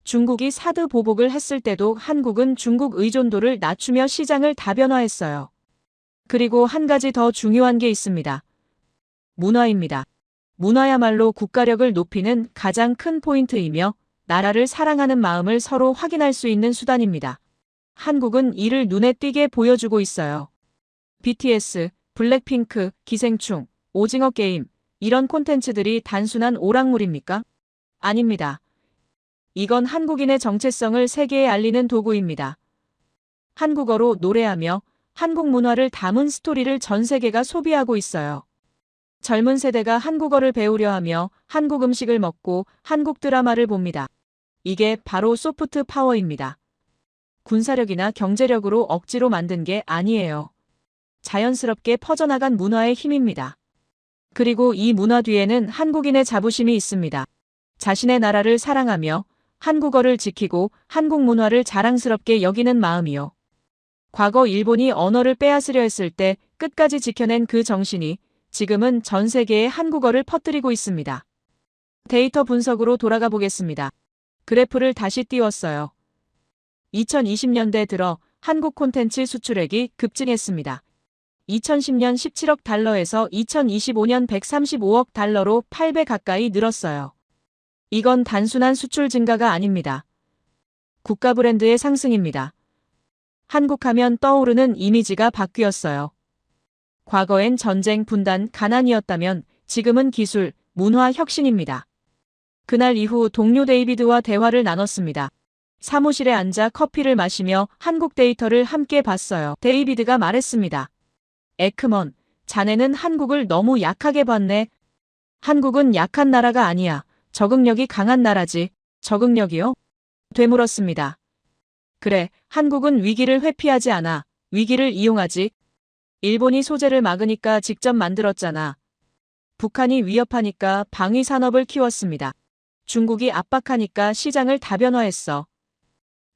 중국이 사드 보복을 했을 때도 한국은 중국 의존도를 낮추며 시장을 다변화했어요. 그리고 한 가지 더 중요한 게 있습니다. 문화입니다. 문화야말로 국가력을 높이는 가장 큰 포인트이며 나라를 사랑하는 마음을 서로 확인할 수 있는 수단입니다. 한국은 이를 눈에 띄게 보여주고 있어요. BTS, 블랙핑크, 기생충, 오징어 게임, 이런 콘텐츠들이 단순한 오락물입니까? 아닙니다. 이건 한국인의 정체성을 세계에 알리는 도구입니다. 한국어로 노래하며 한국 문화를 담은 스토리를 전 세계가 소비하고 있어요. 젊은 세대가 한국어를 배우려 하며 한국 음식을 먹고 한국 드라마를 봅니다. 이게 바로 소프트 파워입니다. 군사력이나 경제력으로 억지로 만든 게 아니에요. 자연스럽게 퍼져나간 문화의 힘입니다. 그리고 이 문화 뒤에는 한국인의 자부심이 있습니다. 자신의 나라를 사랑하며 한국어를 지키고 한국 문화를 자랑스럽게 여기는 마음이요. 과거 일본이 언어를 빼앗으려 했을 때 끝까지 지켜낸 그 정신이 지금은 전 세계에 한국어를 퍼뜨리고 있습니다. 데이터 분석으로 돌아가 보겠습니다. 그래프를 다시 띄웠어요. 2020년대 들어 한국 콘텐츠 수출액이 급증했습니다. 2010년 17억 달러에서 2025년 135억 달러로 8배 가까이 늘었어요. 이건 단순한 수출 증가가 아닙니다. 국가 브랜드의 상승입니다. 한국하면 떠오르는 이미지가 바뀌었어요. 과거엔 전쟁, 분단, 가난이었다면 지금은 기술, 문화 혁신입니다. 그날 이후 동료 데이비드와 대화를 나눴습니다. 사무실에 앉아 커피를 마시며 한국 데이터를 함께 봤어요. 데이비드가 말했습니다. 에크먼, 자네는 한국을 너무 약하게 봤네. 한국은 약한 나라가 아니야. 적응력이 강한 나라지. 적응력이요? 되물었습니다. 그래, 한국은 위기를 회피하지 않아. 위기를 이용하지. 일본이 소재를 막으니까 직접 만들었잖아. 북한이 위협하니까 방위 산업을 키웠습니다. 중국이 압박하니까 시장을 다변화했어.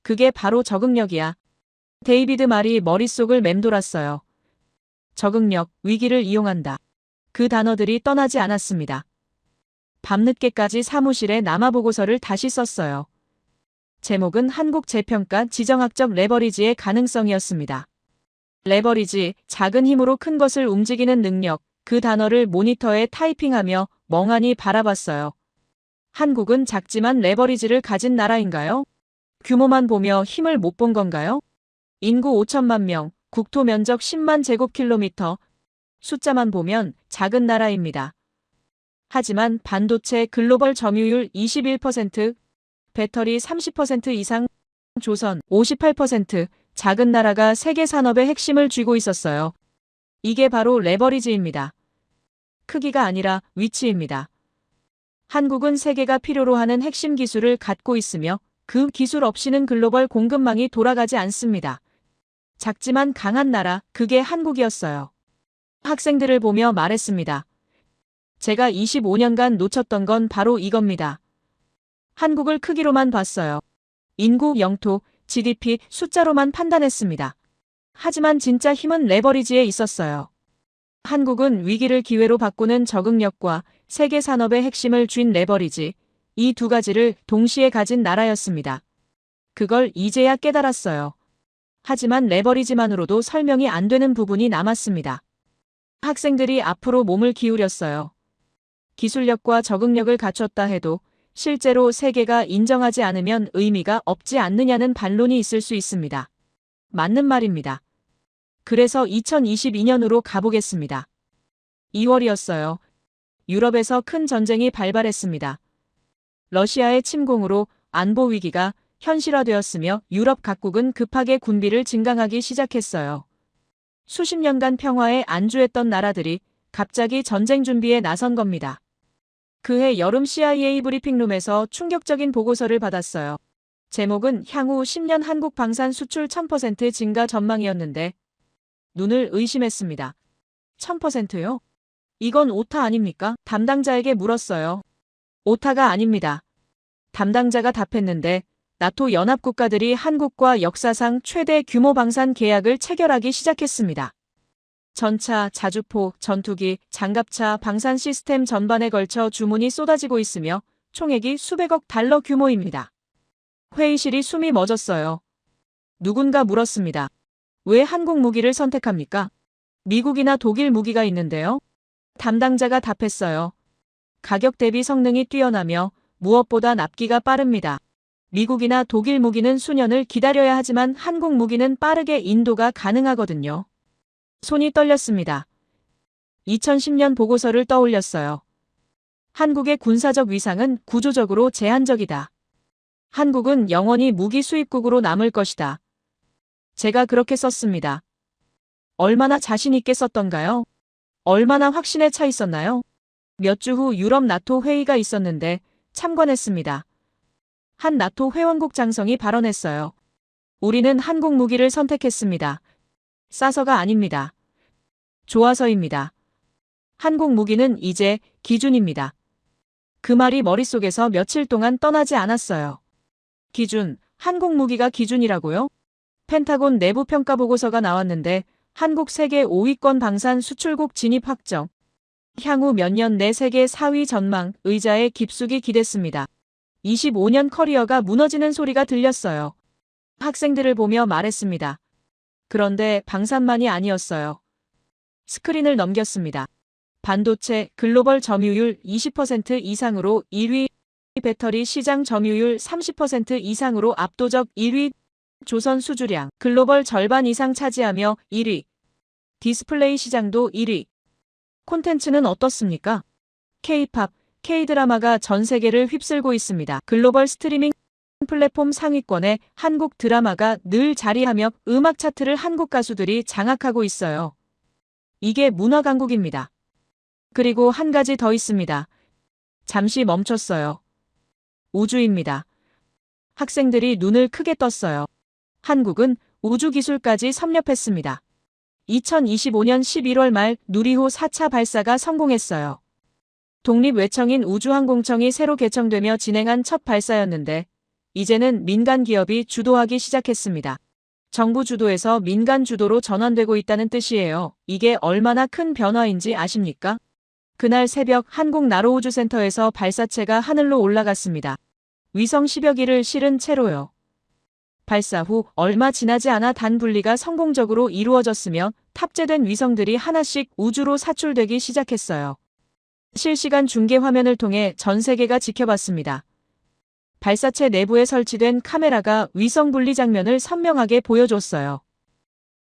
그게 바로 적응력이야. 데이비드 말이 머릿속을 맴돌았어요. 적응력, 위기를 이용한다. 그 단어들이 떠나지 않았습니다. 밤늦게까지 사무실에 남아보고서를 다시 썼어요. 제목은 한국 재평가 지정학적 레버리지의 가능성이었습니다. 레버리지, 작은 힘으로 큰 것을 움직이는 능력, 그 단어를 모니터에 타이핑하며 멍하니 바라봤어요. 한국은 작지만 레버리지를 가진 나라인가요? 규모만 보며 힘을 못 본 건가요? 인구 5천만 명, 국토 면적 10만 제곱킬로미터, 숫자만 보면 작은 나라입니다. 하지만 반도체 글로벌 점유율 21%, 배터리 30% 이상, 조선 58%, 작은 나라가 세계 산업의 핵심을 쥐고 있었어요. 이게 바로 레버리지입니다. 크기가 아니라 위치입니다. 한국은 세계가 필요로 하는 핵심 기술을 갖고 있으며 그 기술 없이는 글로벌 공급망이 돌아가지 않습니다. 작지만 강한 나라, 그게 한국이었어요. 학생들을 보며 말했습니다. 제가 25년간 놓쳤던 건 바로 이겁니다. 한국을 크기로만 봤어요. 인구, 영토, GDP, 숫자로만 판단했습니다. 하지만 진짜 힘은 레버리지에 있었어요. 한국은 위기를 기회로 바꾸는 적응력과 세계 산업의 핵심을 쥔 레버리지, 이 두 가지를 동시에 가진 나라였습니다. 그걸 이제야 깨달았어요. 하지만 레버리지만으로도 설명이 안 되는 부분이 남았습니다. 학생들이 앞으로 몸을 기울였어요. 기술력과 적응력을 갖췄다 해도 실제로 세계가 인정하지 않으면 의미가 없지 않느냐는 반론이 있을 수 있습니다. 맞는 말입니다. 그래서 2022년으로 가보겠습니다. 2월이었어요. 유럽에서 큰 전쟁이 발발했습니다. 러시아의 침공으로 안보 위기가 현실화되었으며 유럽 각국은 급하게 군비를 증강하기 시작했어요. 수십 년간 평화에 안주했던 나라들이 갑자기 전쟁 준비에 나선 겁니다. 그해 여름 CIA 브리핑룸에서 충격적인 보고서를 받았어요. 제목은 향후 10년 한국 방산 수출 1000% 증가 전망이었는데 눈을 의심했습니다. 1000%요? 이건 오타 아닙니까? 담당자에게 물었어요. 오타가 아닙니다. 담당자가 답했는데 나토 연합국가들이 한국과 역사상 최대 규모 방산 계약을 체결하기 시작했습니다. 전차, 자주포, 전투기, 장갑차, 방산 시스템 전반에 걸쳐 주문이 쏟아지고 있으며 총액이 수백억 달러 규모입니다. 회의실이 숨이 멎었어요. 누군가 물었습니다. 왜 한국 무기를 선택합니까? 미국이나 독일 무기가 있는데요. 담당자가 답했어요. 가격 대비 성능이 뛰어나며 무엇보다 납기가 빠릅니다. 미국이나 독일 무기는 수년을 기다려야 하지만 한국 무기는 빠르게 인도가 가능하거든요. 손이 떨렸습니다. 2010년 보고서를 떠올렸어요. 한국의 군사적 위상은 구조적으로 제한적이다. 한국은 영원히 무기 수입국으로 남을 것이다. 제가 그렇게 썼습니다. 얼마나 자신 있게 썼던가요? 얼마나 확신에 차 있었나요? 몇 주 후 유럽 나토 회의가 있었는데 참관했습니다. 한 나토 회원국 장성이 발언했어요. 우리는 한국 무기를 선택했습니다. 싸서가 아닙니다. 좋아서입니다. 한국 무기는 이제 기준입니다. 그 말이 머릿속에서 며칠 동안 떠나지 않았어요. 기준, 한국 무기가 기준이라고요? 펜타곤 내부 평가 보고서가 나왔는데 한국 세계 5위권 방산 수출국 진입 확정. 향후 몇 년 내 세계 4위 전망, 의자에 깊숙이 기댔습니다. 25년 커리어가 무너지는 소리가 들렸어요. 학생들을 보며 말했습니다. 그런데 방산만이 아니었어요. 스크린을 넘겼습니다. 반도체 글로벌 점유율 20% 이상으로 1위, 배터리 시장 점유율 30% 이상으로 압도적 1위, 조선 수주량 글로벌 절반 이상 차지하며 1위, 디스플레이 시장도 1위. 콘텐츠는 어떻습니까? K-팝, K-드라마가 전 세계를 휩쓸고 있습니다. 글로벌 스트리밍 플랫폼 상위권에 한국 드라마가 늘 자리하며 음악 차트를 한국 가수들이 장악하고 있어요. 이게 문화 강국입니다. 그리고 한 가지 더 있습니다. 잠시 멈췄어요. 우주입니다. 학생들이 눈을 크게 떴어요. 한국은 우주기술까지 섭렵했습니다. 2025년 11월 말 누리호 4차 발사가 성공했어요. 독립외청인 우주항공청이 새로 개청되며 진행한 첫 발사였는데 이제는 민간 기업이 주도하기 시작했습니다. 정부 주도에서 민간 주도로 전환되고 있다는 뜻이에요. 이게 얼마나 큰 변화인지 아십니까? 그날 새벽 한국 나로우주센터에서 발사체가 하늘로 올라갔습니다. 위성 10여 기를 실은 채로요. 발사 후 얼마 지나지 않아 단 분리가 성공적으로 이루어졌으며 탑재된 위성들이 하나씩 우주로 사출되기 시작했어요. 실시간 중계 화면을 통해 전 세계가 지켜봤습니다. 발사체 내부에 설치된 카메라가 위성 분리 장면을 선명하게 보여줬어요.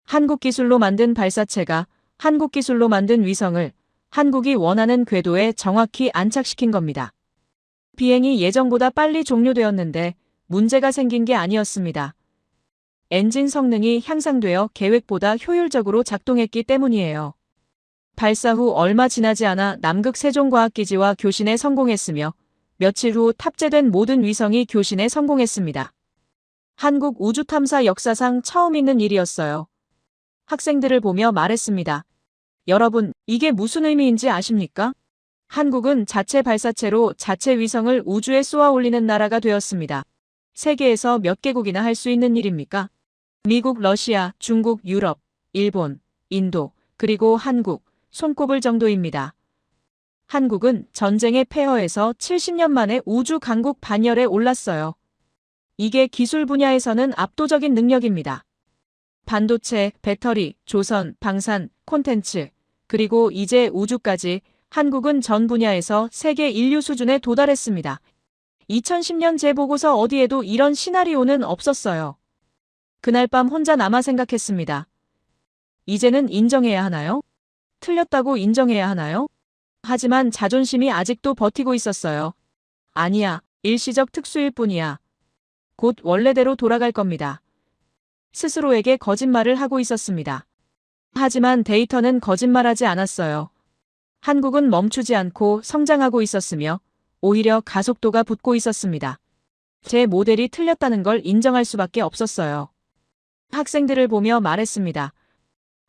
한국 기술로 만든 발사체가 한국 기술로 만든 위성을 한국이 원하는 궤도에 정확히 안착시킨 겁니다. 비행이 예정보다 빨리 종료되었는데 문제가 생긴 게 아니었습니다. 엔진 성능이 향상되어 계획보다 효율적으로 작동했기 때문이에요. 발사 후 얼마 지나지 않아 남극 세종과학기지와 교신에 성공했으며 며칠 후 탑재된 모든 위성이 교신에 성공했습니다. 한국 우주탐사 역사상 처음 있는 일이었어요. 학생들을 보며 말했습니다. 여러분, 이게 무슨 의미인지 아십니까? 한국은 자체 발사체로 자체 위성을 우주에 쏘아 올리는 나라가 되었습니다. 세계에서 몇 개국이나 할 수 있는 일입니까? 미국, 러시아, 중국, 유럽, 일본, 인도, 그리고 한국, 손꼽을 정도입니다. 한국은 전쟁의 폐허에서 70년 만에 우주 강국 반열에 올랐어요. 이게 기술 분야에서는 압도적인 능력입니다. 반도체, 배터리, 조선, 방산, 콘텐츠, 그리고 이제 우주까지 한국은 전 분야에서 세계 인류 수준에 도달했습니다. 2010년 재보고서 어디에도 이런 시나리오는 없었어요. 그날 밤 혼자 남아 생각했습니다. 이제는 인정해야 하나요? 틀렸다고 인정해야 하나요? 하지만 자존심이 아직도 버티고 있었어요. 아니야, 일시적 특수일 뿐이야. 곧 원래대로 돌아갈 겁니다. 스스로에게 거짓말을 하고 있었습니다. 하지만 데이터는 거짓말하지 않았어요. 한국은 멈추지 않고 성장하고 있었으며 오히려 가속도가 붙고 있었습니다. 제 모델이 틀렸다는 걸 인정할 수밖에 없었어요. 학생들을 보며 말했습니다.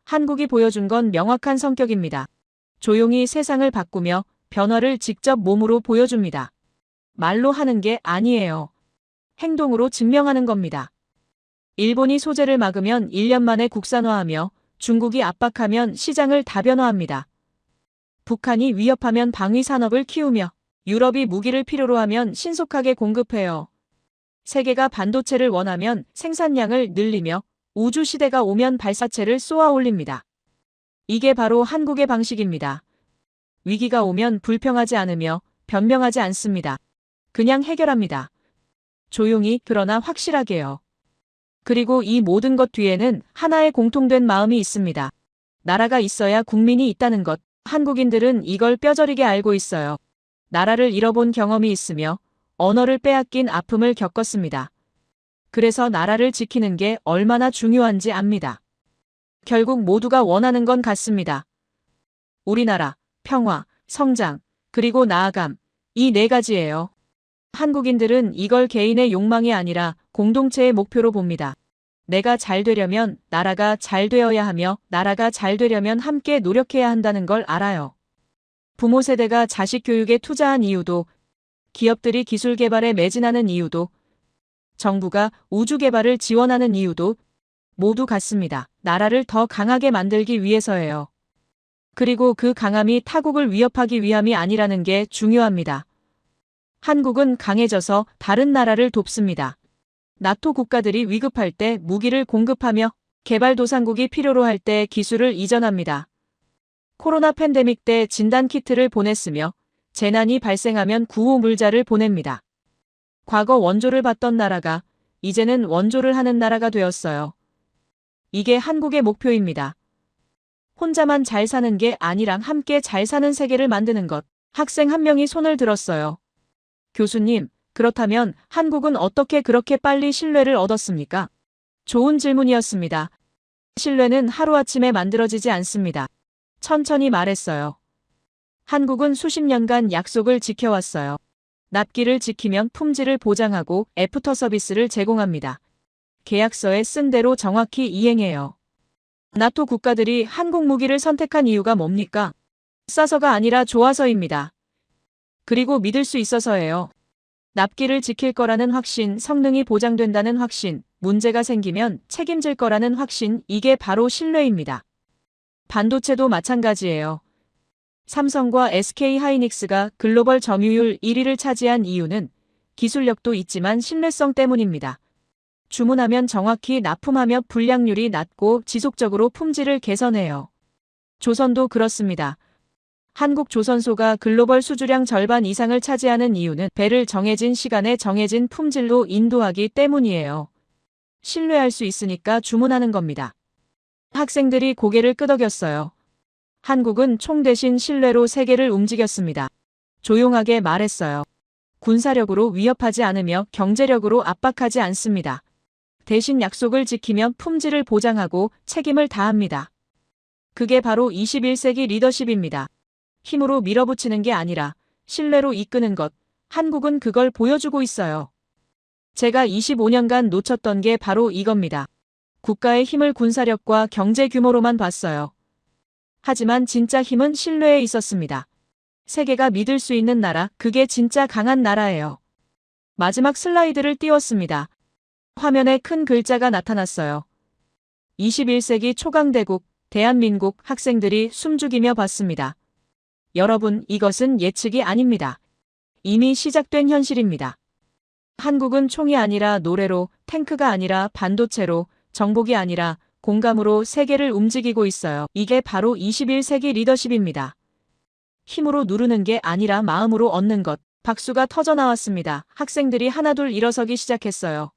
한국이 보여준 건 명확한 성격입니다. 조용히 세상을 바꾸며 변화를 직접 몸으로 보여줍니다. 말로 하는 게 아니에요. 행동으로 증명하는 겁니다. 일본이 소재를 막으면 1년 만에 국산화하며 중국이 압박하면 시장을 다변화합니다. 북한이 위협하면 방위 산업을 키우며 유럽이 무기를 필요로 하면 신속하게 공급해요. 세계가 반도체를 원하면 생산량을 늘리며 우주 시대가 오면 발사체를 쏘아 올립니다. 이게 바로 한국의 방식입니다. 위기가 오면 불평하지 않으며 변명하지 않습니다. 그냥 해결합니다. 조용히 그러나 확실하게요. 그리고 이 모든 것 뒤에는 하나의 공통된 마음이 있습니다. 나라가 있어야 국민이 있다는 것. 한국인들은 이걸 뼈저리게 알고 있어요. 나라를 잃어본 경험이 있으며 언어를 빼앗긴 아픔을 겪었습니다. 그래서 나라를 지키는 게 얼마나 중요한지 압니다. 결국 모두가 원하는 건 같습니다. 우리나라, 평화, 성장, 그리고 나아감. 이 네 가지예요. 한국인들은 이걸 개인의 욕망이 아니라 공동체의 목표로 봅니다. 내가 잘 되려면 나라가 잘 되어야 하며 나라가 잘 되려면 함께 노력해야 한다는 걸 알아요. 부모 세대가 자식 교육에 투자한 이유도, 기업들이 기술 개발에 매진하는 이유도, 정부가 우주 개발을 지원하는 이유도 모두 같습니다. 나라를 더 강하게 만들기 위해서예요. 그리고 그 강함이 타국을 위협하기 위함이 아니라는 게 중요합니다. 한국은 강해져서 다른 나라를 돕습니다. 나토 국가들이 위급할 때 무기를 공급하며 개발도상국이 필요로 할 때 기술을 이전합니다. 코로나 팬데믹 때 진단키트를 보냈으며 재난이 발생하면 구호물자를 보냅니다. 과거 원조를 받던 나라가 이제는 원조를 하는 나라가 되었어요. 이게 한국의 목표입니다. 혼자만 잘 사는 게 아니라 함께 잘 사는 세계를 만드는 것. 학생 한 명이 손을 들었어요. 교수님, 그렇다면 한국은 어떻게 그렇게 빨리 신뢰를 얻었습니까? 좋은 질문이었습니다. 신뢰는 하루아침에 만들어지지 않습니다. 천천히 말했어요. 한국은 수십 년간 약속을 지켜왔어요. 납기를 지키면 품질을 보장하고 애프터 서비스를 제공합니다. 계약서에 쓴 대로 정확히 이행해요. 나토 국가들이 한국 무기를 선택한 이유가 뭡니까? 싸서가 아니라 좋아서입니다. 그리고 믿을 수 있어서예요. 납기를 지킬 거라는 확신, 성능이 보장된다는 확신, 문제가 생기면 책임질 거라는 확신, 이게 바로 신뢰입니다. 반도체도 마찬가지예요. 삼성과 SK하이닉스가 글로벌 점유율 1위를 차지한 이유는 기술력도 있지만 신뢰성 때문입니다. 주문하면 정확히 납품하며 불량률이 낮고 지속적으로 품질을 개선해요. 조선도 그렇습니다. 한국 조선소가 글로벌 수주량 절반 이상을 차지하는 이유는 배를 정해진 시간에 정해진 품질로 인도하기 때문이에요. 신뢰할 수 있으니까 주문하는 겁니다. 학생들이 고개를 끄덕였어요. 한국은 총 대신 신뢰로 세계를 움직였습니다. 조용하게 말했어요. 군사력으로 위협하지 않으며 경제력으로 압박하지 않습니다. 대신 약속을 지키며 품질을 보장하고 책임을 다합니다. 그게 바로 21세기 리더십입니다. 힘으로 밀어붙이는 게 아니라 신뢰로 이끄는 것. 한국은 그걸 보여주고 있어요. 제가 25년간 놓쳤던 게 바로 이겁니다. 국가의 힘을 군사력과 경제 규모로만 봤어요. 하지만 진짜 힘은 신뢰에 있었습니다. 세계가 믿을 수 있는 나라, 그게 진짜 강한 나라예요. 마지막 슬라이드를 띄웠습니다. 화면에 큰 글자가 나타났어요. 21세기 초강대국, 대한민국 학생들이 숨죽이며 봤습니다. 여러분, 이것은 예측이 아닙니다. 이미 시작된 현실입니다. 한국은 총이 아니라 노래로, 탱크가 아니라 반도체로, 정복이 아니라 공감으로 세계를 움직이고 있어요. 이게 바로 21세기 리더십입니다. 힘으로 누르는 게 아니라 마음으로 얻는 것. 박수가 터져 나왔습니다. 학생들이 하나둘 일어서기 시작했어요.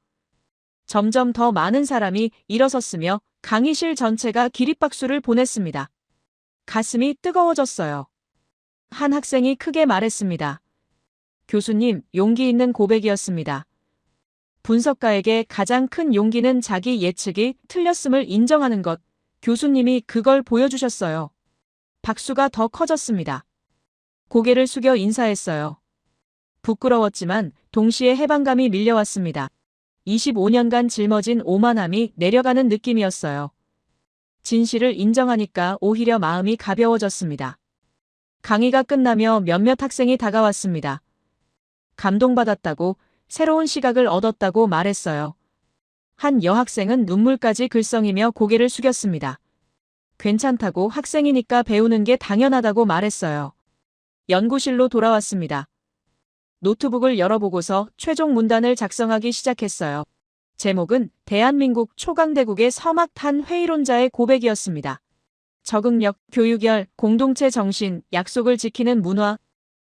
점점 더 많은 사람이 일어섰으며 강의실 전체가 기립박수를 보냈습니다. 가슴이 뜨거워졌어요. 한 학생이 크게 말했습니다. 교수님, 용기 있는 고백이었습니다. 분석가에게 가장 큰 용기는 자기 예측이 틀렸음을 인정하는 것. 교수님이 그걸 보여주셨어요. 박수가 더 커졌습니다. 고개를 숙여 인사했어요. 부끄러웠지만 동시에 해방감이 밀려왔습니다. 25년간 짊어진 오만함이 내려가는 느낌이었어요. 진실을 인정하니까 오히려 마음이 가벼워졌습니다. 강의가 끝나며 몇몇 학생이 다가왔습니다. 감동받았다고, 새로운 시각을 얻었다고 말했어요. 한 여학생은 눈물까지 글썽이며 고개를 숙였습니다. 괜찮다고, 학생이니까 배우는 게 당연하다고 말했어요. 연구실로 돌아왔습니다. 노트북을 열어보고서 최종 문단을 작성하기 시작했어요. 제목은 대한민국 초강대국의 서막탄 회의론자의 고백이었습니다. 적응력, 교육열, 공동체 정신, 약속을 지키는 문화,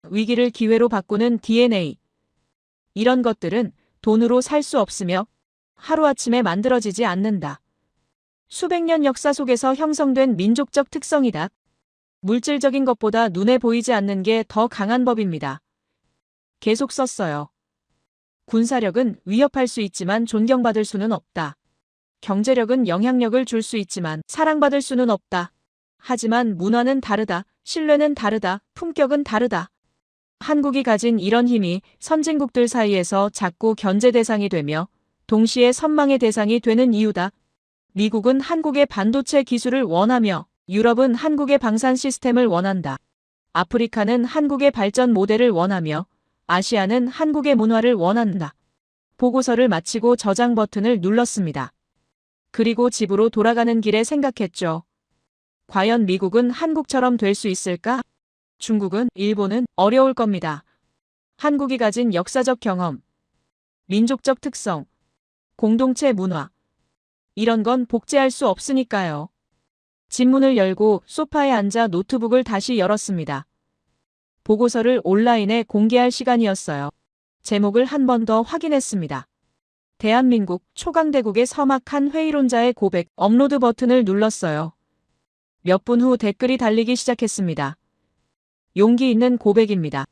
위기를 기회로 바꾸는 DNA. 이런 것들은 돈으로 살 수 없으며 하루아침에 만들어지지 않는다. 수백 년 역사 속에서 형성된 민족적 특성이다. 물질적인 것보다 눈에 보이지 않는 게 더 강한 법입니다. 계속 썼어요. 군사력은 위협할 수 있지만 존경받을 수는 없다. 경제력은 영향력을 줄 수 있지만 사랑받을 수는 없다. 하지만 문화는 다르다. 신뢰는 다르다. 품격은 다르다. 한국이 가진 이런 힘이 선진국들 사이에서 자꾸 견제 대상이 되며 동시에 선망의 대상이 되는 이유다. 미국은 한국의 반도체 기술을 원하며 유럽은 한국의 방산 시스템을 원한다. 아프리카는 한국의 발전 모델을 원하며 아시아는 한국의 문화를 원한다. 보고서를 마치고 저장 버튼을 눌렀습니다. 그리고 집으로 돌아가는 길에 생각했죠. 과연 미국은 한국처럼 될 수 있을까? 중국은, 일본은 어려울 겁니다. 한국이 가진 역사적 경험, 민족적 특성, 공동체 문화, 이런 건 복제할 수 없으니까요. 집문을 열고 소파에 앉아 노트북을 다시 열었습니다. 보고서를 온라인에 공개할 시간이었어요. 제목을 한 번 더 확인했습니다. 대한민국 초강대국의 서막한 회의론자의 고백. 업로드 버튼을 눌렀어요. 몇 분 후 댓글이 달리기 시작했습니다. 용기 있는 고백입니다.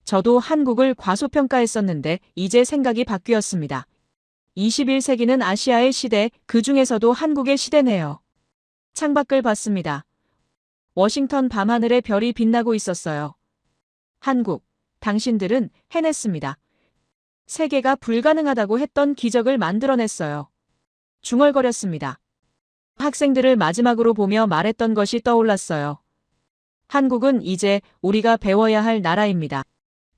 저도 한국을 과소평가했었는데 이제 생각이 바뀌었습니다. 21세기는 아시아의 시대, 그 중에서도 한국의 시대네요. 창밖을 봤습니다. 워싱턴 밤하늘에 별이 빛나고 있었어요. 한국, 당신들은 해냈습니다. 세계가 불가능하다고 했던 기적을 만들어냈어요. 중얼거렸습니다. 학생들을 마지막으로 보며 말했던 것이 떠올랐어요. 한국은 이제 우리가 배워야 할 나라입니다.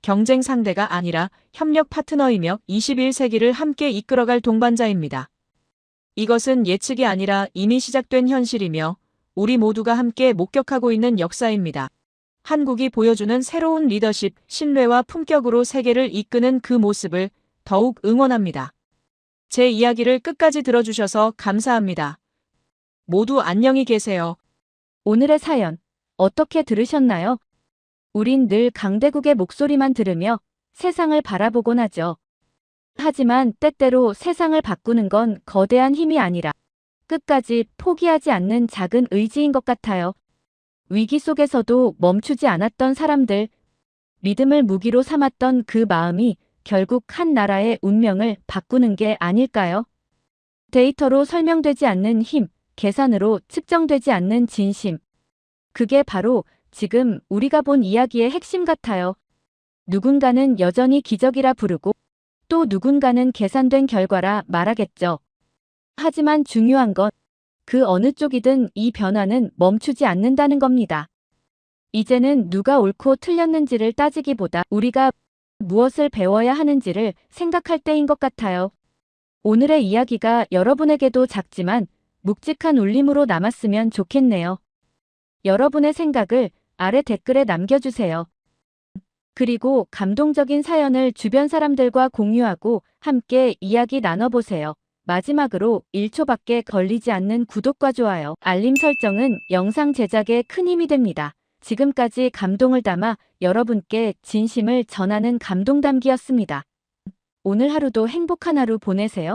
경쟁 상대가 아니라 협력 파트너이며 21세기를 함께 이끌어갈 동반자입니다. 이것은 예측이 아니라 이미 시작된 현실이며 우리 모두가 함께 목격하고 있는 역사입니다. 한국이 보여주는 새로운 리더십, 신뢰와 품격으로 세계를 이끄는 그 모습을 더욱 응원합니다. 제 이야기를 끝까지 들어주셔서 감사합니다. 모두 안녕히 계세요. 오늘의 사연 어떻게 들으셨나요? 우린 늘 강대국의 목소리만 들으며 세상을 바라보곤 하죠. 하지만 때때로 세상을 바꾸는 건 거대한 힘이 아니라 끝까지 포기하지 않는 작은 의지인 것 같아요. 위기 속에서도 멈추지 않았던 사람들, 믿음을 무기로 삼았던 그 마음이 결국 한 나라의 운명을 바꾸는 게 아닐까요? 데이터로 설명되지 않는 힘, 계산으로 측정되지 않는 진심. 그게 바로 지금 우리가 본 이야기의 핵심 같아요. 누군가는 여전히 기적이라 부르고 또 누군가는 계산된 결과라 말하겠죠. 하지만 중요한 건 그 어느 쪽이든 이 변화는 멈추지 않는다는 겁니다. 이제는 누가 옳고 틀렸는지를 따지기보다 우리가 무엇을 배워야 하는지를 생각할 때인 것 같아요. 오늘의 이야기가 여러분에게도 작지만 묵직한 울림으로 남았으면 좋겠네요. 여러분의 생각을 아래 댓글에 남겨주세요. 그리고 감동적인 사연을 주변 사람들과 공유하고 함께 이야기 나눠보세요. 마지막으로 1초밖에 걸리지 않는 구독과 좋아요, 알림 설정은 영상 제작에 큰 힘이 됩니다. 지금까지 감동을 담아 여러분께 진심을 전하는 감동담기였습니다. 오늘 하루도 행복한 하루 보내세요.